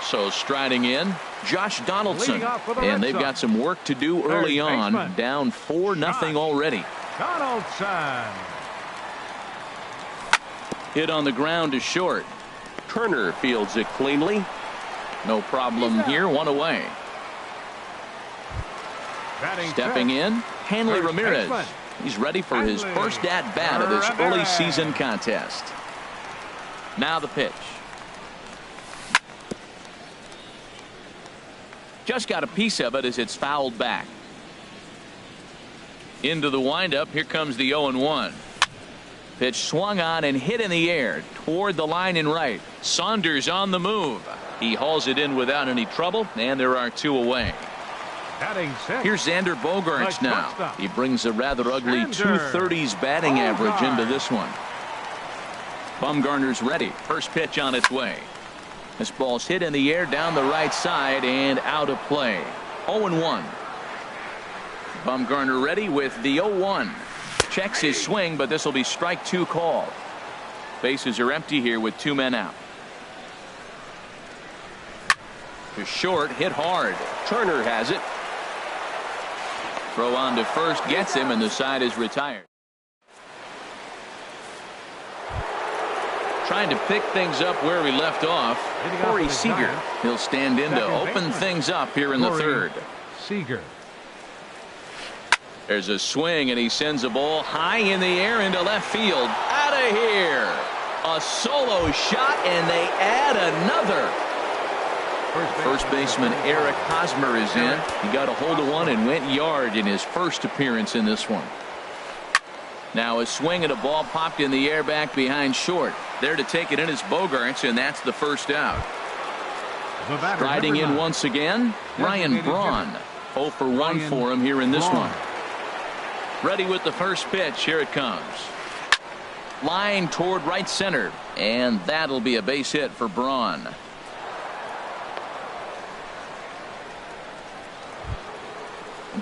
So striding in, Josh Donaldson. And they've got some work to do early on. Down 4-0 already. Donaldson. Hit on the ground to short. Turner fields it cleanly. No problem here. 1 away. Stepping in, Hanley Ramirez. He's ready for his first at-bat of this early season contest. Now the pitch. Just got a piece of it as it's fouled back. Into the windup. Here comes the 0-1. Pitch swung on and hit in the air toward the line and right. Saunders on the move. He hauls it in without any trouble, and there are 2 away. Here's Xander Bogaerts now. He brings a rather ugly 230s batting average into this one. Bumgarner's ready. First pitch on its way. This ball's hit in the air down the right side and out of play. 0-1. Bumgarner ready with the 0-1. Checks his swing, but this will be strike 2 called. Bases are empty here with 2 men out. To short, hit hard. Turner has it. Throw on to first, gets him, and the side is retired. Trying to pick things up where we left off. Corey Seager. He'll stand in to open things up here in the third. Seager. There's a swing, and he sends a ball high in the air into left field. Out of here. A solo shot, and they add another. First baseman Eric Hosmer is in. He got a hold of one and went yard in his first appearance in this one. Now a swing and a ball popped in the air back behind short. There to take it in is Bogaerts, and that's the first out. Striding in once again, Ryan Braun. 0 for 1 for him here in this one. Ready with the first pitch. Here it comes. Line toward right center, and that'll be a base hit for Braun.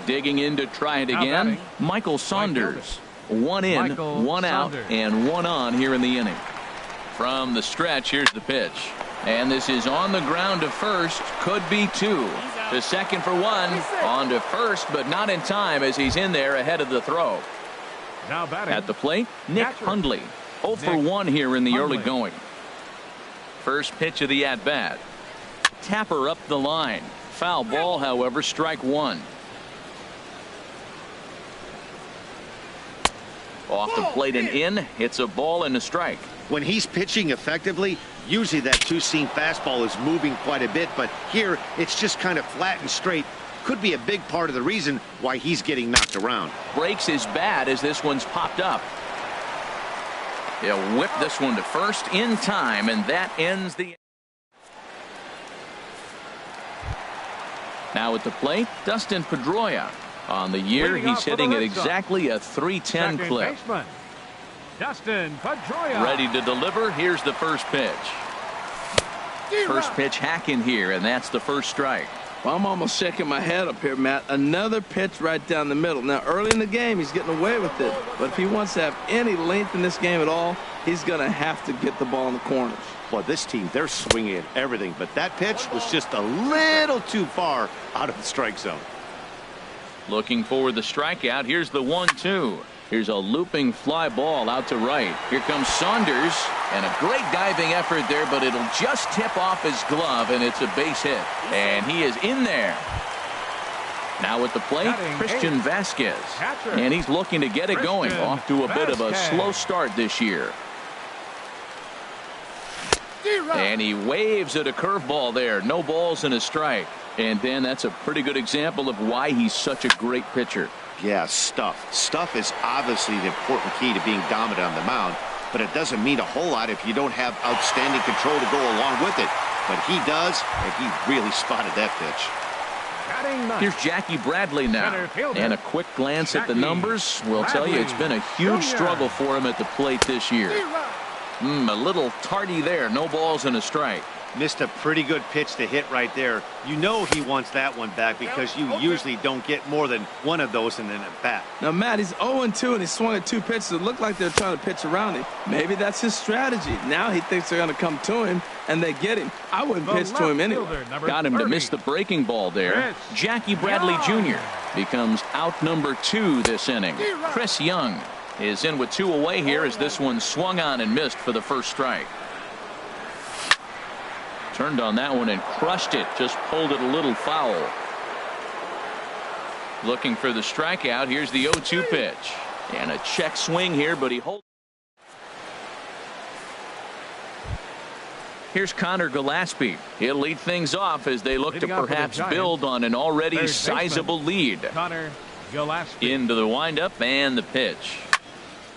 Digging in to try it again, Michael Saunders. 1 in, 1 out, and 1 on here in the inning. From the stretch, here's the pitch. And this is on the ground to first. Could be 2. To second for 1. On to first, but not in time as he's in there ahead of the throw. Now batting. At the plate, Nick Hundley. 0 for 1 here in the early going. First pitch of the at-bat. Tapper up the line. Foul ball, however, strike 1. Off the plate and in. It's a ball and a strike. When he's pitching effectively, usually that two-seam fastball is moving quite a bit, but here it's just kind of flat and straight. Could be a big part of the reason why he's getting knocked around. Breaks his bat as this one's popped up. He'll whip this one to first in time, and that ends the... Now at the plate, Dustin Pedroia. On the year, he's hitting at exactly a .310 clip. Baseman, Dustin Pedroia. Ready to deliver. Here's the first pitch. First pitch hack in here, and that's the first strike. Well, I'm almost shaking my head up here, Matt. Another pitch right down the middle. Now, early in the game, he's getting away with it. But if he wants to have any length in this game at all, he's going to have to get the ball in the corners. Well, this team, they're swinging at everything, but that pitch was just a little too far out of the strike zone. Looking for the strikeout. Here's the 1-2. Here's a looping fly ball out to right. Here comes Saunders, and a great diving effort there, but it'll just tip off his glove, and it's a base hit. And he is in there. Now at the plate, Christian Vasquez. And he's looking to get it going. Off to a bit of a slow start this year. And he waves at a curveball there. No balls and a strike. And then that's a pretty good example of why he's such a great pitcher. Yeah, stuff. Stuff is obviously the important key to being dominant on the mound, but it doesn't mean a whole lot if you don't have outstanding control to go along with it. But he does, and he really spotted that pitch. Here's Jackie Bradley now, and a quick glance at the numbers will tell you it's been a huge struggle for him at the plate this year. A little tardy there. No balls and a strike. Missed a pretty good pitch to hit right there. You know he wants that one back because you usually don't get more than one of those in an at-bat. Now, Matt, he's 0-2, and he swung at two pitches that looked like they're trying to pitch around him. Maybe that's his strategy. Now he thinks they're going to come to him, and they get him. I wouldn't pitch to him anyway. Got him to miss the breaking ball there. Jackie Bradley Jr. becomes out number 2 this inning. Chris Young is in with 2 away here as this one swung on and missed for the first strike. Turned on that one and crushed it. Just pulled it a little foul. Looking for the strikeout. Here's the 0-2 pitch. And a check swing here, but he holds. Here's Connor Gillespie. He'll lead things off as they look to perhaps build on an already sizable lead. Connor Gillespie. Into the windup and the pitch.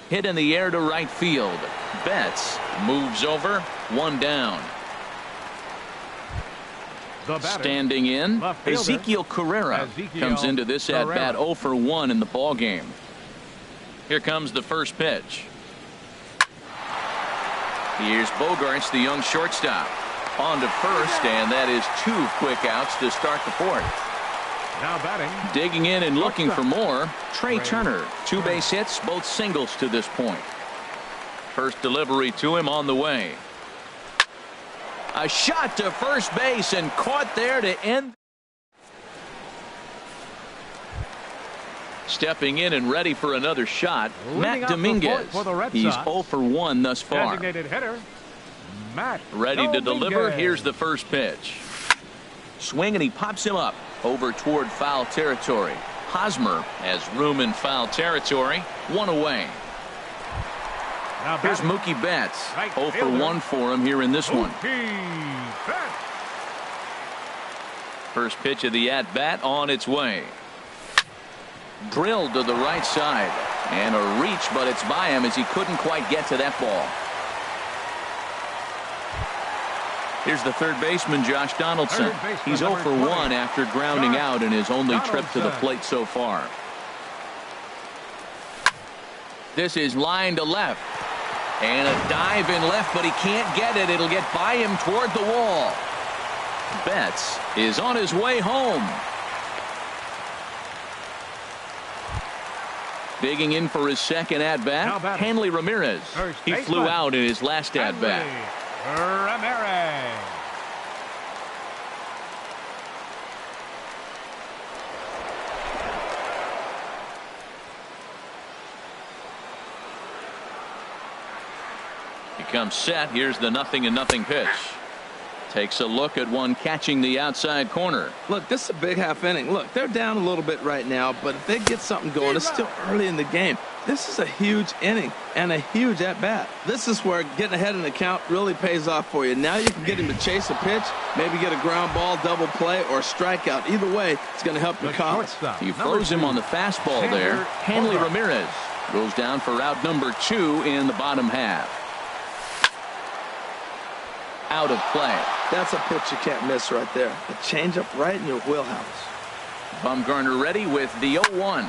Hit in the air to right field. Betts moves over. 1 down. Standing in, Ezekiel Carrera comes into this at-bat 0 for 1 in the ball game. Here comes the first pitch. Here's Bogarts, the young shortstop. On to first, and that is 2 quick outs to start the 4th. Now batting. Digging in and looking for more, Trey Turner. 2 base hits, both singles to this point. First delivery to him on the way. A shot to first base and caught there to end. Stepping in and ready for another shot, Matt Dominguez. He's 0 for 1 thus far. Designated hitter, Matt ready to Dominguez. deliver. Here's the first pitch. Swing and he pops him up over toward foul territory. Hosmer has room in foul territory. 1 away. Here's Mookie Betts. 0 for 1 for him here in this one. First pitch of the at-bat on its way. Drilled to the right side. And a reach, but it's by him as he couldn't quite get to that ball. Here's the third baseman, Josh Donaldson. He's 0 for 1 after grounding out in his only trip to the plate so far. This is line to left. And a dive in left, but he can't get it. It'll get by him toward the wall. Betts is on his way home. Digging in for his second at-bat, Hanley Ramirez. He flew out in his last at-bat. Ramirez. Becomes set. Here's the 0-0 pitch. Takes a look at one catching the outside corner. Look, this is a big half inning. Look, they're down a little bit right now, but if they get something going, it's still early in the game. This is a huge inning and a huge at-bat. This is where getting ahead in the count really pays off for you. Now you can get him to chase a pitch, maybe get a ground ball, double play, or strikeout. Either way, it's going to help your cause. He froze him on the fastball there. Hanley Ramirez goes down for out number 2 in the bottom half. Out of play. That's a pitch you can't miss right there. A changeup right in your wheelhouse. Bumgarner ready with the 0-1.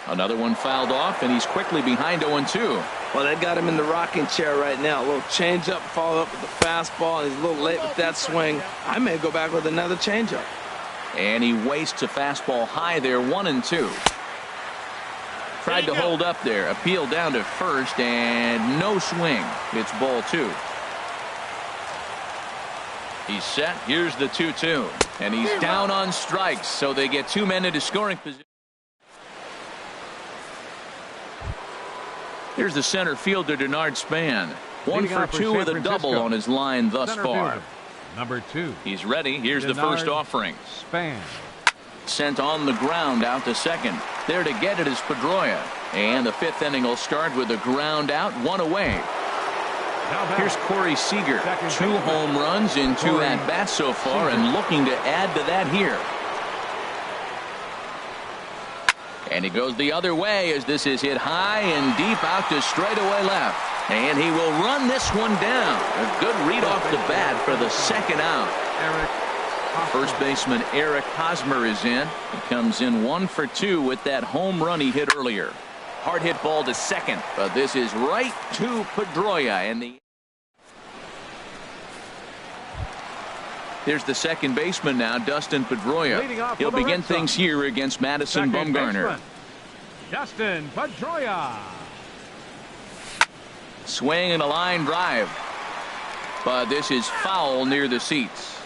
Another one fouled off, and he's quickly behind 0-2. Well, they got him in the rocking chair right now. A little changeup, followed up with the fastball, and he's a little late with that swing. I may go back with another changeup. And he wastes a fastball high there, 1-2. Tried to hold up there, appeal down to first, and no swing. It's ball 2. He's set. Here's the 2-2. And he's down on strikes, so they get 2 men into scoring position. Here's the center fielder, Denard Span. 1 for 2 with a double on his line thus far. Number 2. He's ready. Here's the first offering. Span. Sent on the ground out to second. There to get it is Pedroia. And the 5th inning will start with a ground out, 1 away. Here's Corey Seager. 2 home runs in 2 at-bats so far, and looking to add to that here. And he goes the other way as this is hit high and deep out to straightaway left. And he will run this one down. A good read off the bat for the second out. First baseman Eric Hosmer is in. He comes in 1 for 2 with that home run he hit earlier. Hard hit ball to second, but this is right to Pedroia. And here's the second baseman now, Dustin Pedroia. He'll begin things here against Madison Bumgarner. Dustin Pedroia. Swing and a line drive, but this is foul near the seats.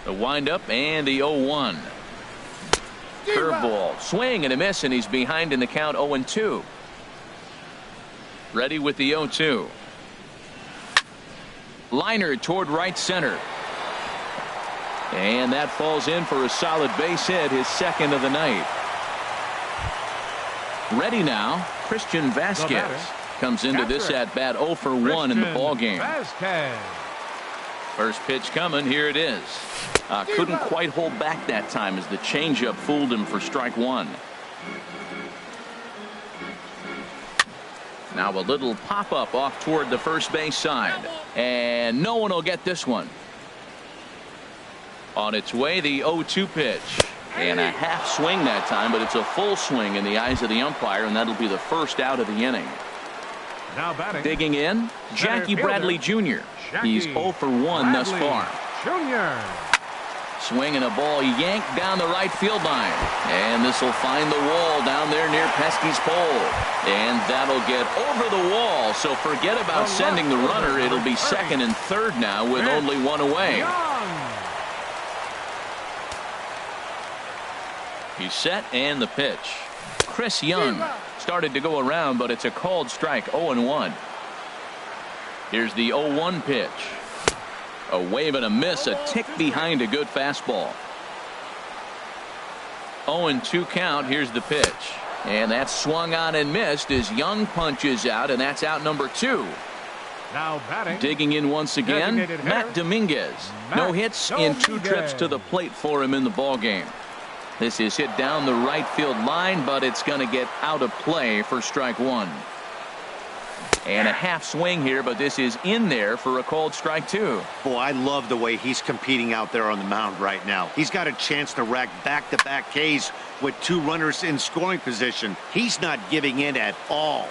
The windup and the 0-1. Curveball, swing and a miss, and he's behind in the count, 0-2. Ready with the 0-2. Liner toward right center. And that falls in for a solid base hit, his second of the night. Ready now, Christian Vasquez comes into this at bat 0 for 1 in the ball game. First pitch coming, here it is. Couldn't quite hold back that time as the changeup fooled him for strike 1. Now a little pop-up off toward the first base side. And no one will get this one. On its way, the 0-2 pitch. And a half swing that time, but it's a full swing in the eyes of the umpire, and that'll be the first out of the inning. Now batting. Digging in, Jackie Bradley Jr. He's 0 for 1 thus far. Jr. Swinging a ball yanked down the right field line. And this will find the wall down there near Pesky's pole. And that'll get over the wall. So forget about sending the runner. It'll be second and third now with only 1 away. He's set and the pitch. Chris Young started to go around, but it's a called strike, 0-1. Here's the 0-1 pitch. A wave and a miss, a tick behind a good fastball. 0-2 count. Here's the pitch. And that's swung on and missed as Young punches out, and that's out number 2. Now batting. Digging in once again, Matt Dominguez. No hits in 2 trips to the plate for him in the ballgame. This is hit down the right field line, but it's going to get out of play for strike 1. And a half swing here, but this is in there for a called strike 2. Boy, I love the way he's competing out there on the mound right now. He's got a chance to rack back-to-back Ks with 2 runners in scoring position. He's not giving in at all.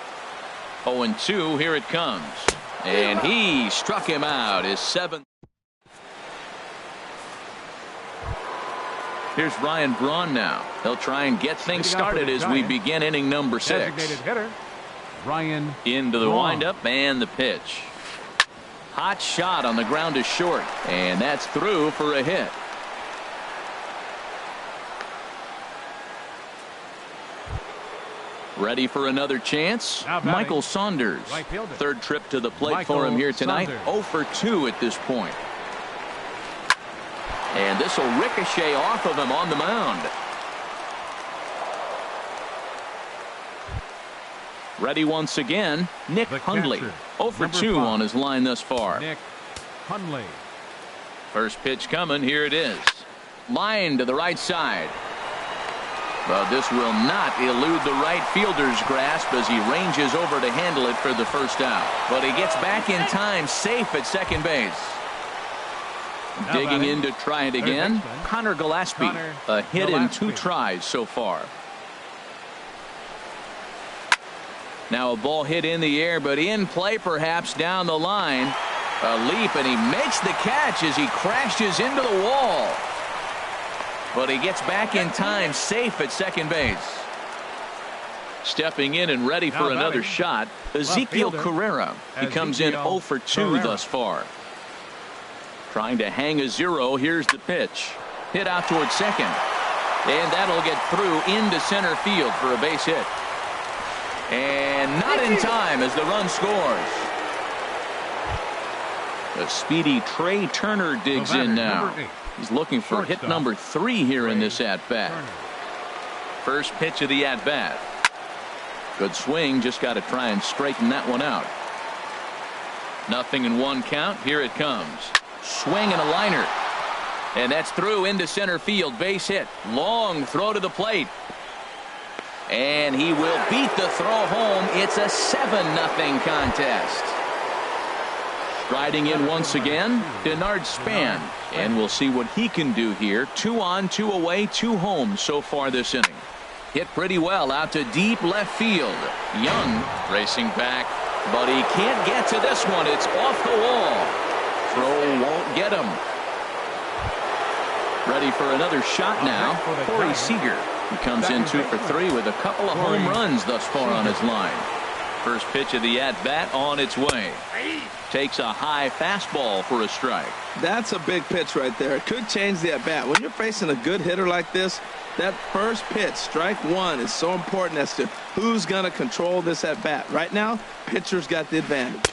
0-2, here it comes. And he struck him out, his 7th. Here's Ryan Braun now. He'll try and get things started as we begin inning number 6. Designated hitter, Ryan into the Braun. windup and the pitch. Hot shot on the ground to short, and that's through for a hit. Ready for another chance? Michael Saunders. Right fielder. 3rd trip to the plate for him here tonight. Saunders. 0 for 2 at this point. And this will ricochet off of him on the mound. Ready once again, Nick The Hundley. catcher, 0 for number 2 5. on his line thus far. Nick Hundley. First pitch coming. Here it is. Line to the right side. But this will not elude the right fielder's grasp as he ranges over to handle it for the first out. But he gets back in time, safe at second base. Now Digging batting, in to try it third again, baseman, Connor Gillespie. Connor A hit in 2 Gillespie. tries so far. Now a ball hit in the air, but in play perhaps down the line. A leap, and he makes the catch as he crashes into the wall. But he gets back in time, safe at second base. Stepping in and ready for Now another batting, shot, Ezekiel fielder, Carrera. He comes in 0 for 2 Carrera. thus far. Trying to hang a 0. Here's the pitch. Hit out towards second. And that'll get through into center field for a base hit. And not in time as the run scores. The speedy Trey Turner digs in now. He's looking for hit number 3 here in this at-bat. First pitch of the at-bat. Good swing, just got to try and straighten that one out. Nothing in 1 count. Here it comes. Swing and a liner. And that's through into center field. Base hit. Long throw to the plate. And he will beat the throw home. It's a 7-0 contest. Striding in once again, Denard Span. And we'll see what he can do here. 2 on, 2 away, 2 home so far this inning. Hit pretty well out to deep left field. Young racing back, but he can't get to this one. It's off the wall. Throw won't get him. Ready for another shot now. Corey Seager. He comes in 2 for 3 with a couple of home runs thus far on his line. First pitch of the at-bat on its way. Takes a high fastball for a strike. That's a big pitch right there. It could change the at-bat. When you're facing a good hitter like this, that first pitch, strike 1, is so important as to who's going to control this at-bat. Right now, pitcher's got the advantage.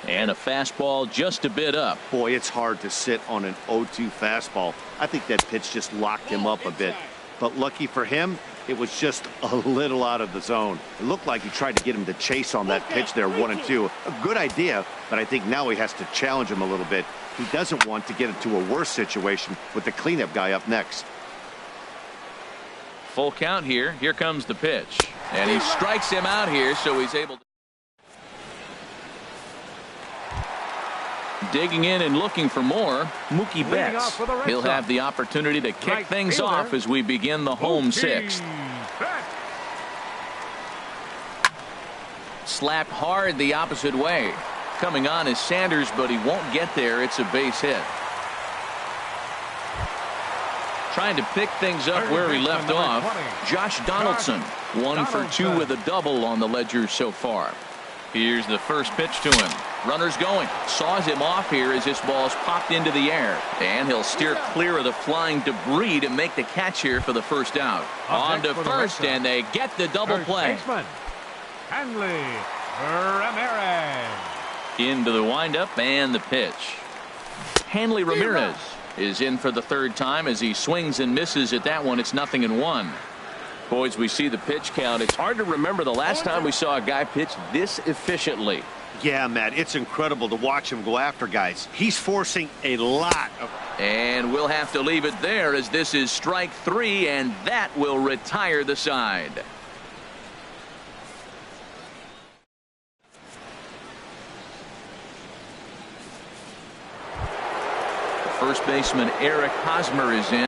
And a fastball just a bit up. Boy, it's hard to sit on an 0-2 fastball. I think that pitch just locked him up a bit. But lucky for him, it was just a little out of the zone. It looked like he tried to get him to chase on that pitch there, 1-2. A good idea, but I think now he has to challenge him a little bit. He doesn't want to get into a worse situation with the cleanup guy up next. Full count here. Here comes the pitch. And he strikes him out here, so he's able to. Digging in and looking for more, Mookie Betts. He'll have the opportunity to kick things off as we begin the home 6th. Slapped hard the opposite way. Coming on is Sanders, but he won't get there. It's a base hit. Trying to pick things up where he left off, Josh Donaldson. 1 for 2 with a double on the ledger so far. Here's the first pitch to him. Runner's going. Saws him off here as this ball's popped into the air. And he'll steer clear of the flying debris to make the catch here for the first out. On to first, and they get the double play. Hanley Ramirez. Into the windup and the pitch. Hanley Ramirez is in for the 3rd time as he swings and misses at that one. It's 0-1. Boys, we see the pitch count. It's hard to remember the last time we saw a guy pitch this efficiently. Yeah, Matt, it's incredible to watch him go after guys. He's forcing a lot of. And we'll have to leave it there as this is strike 3, and that will retire the side. First baseman Eric Hosmer is in.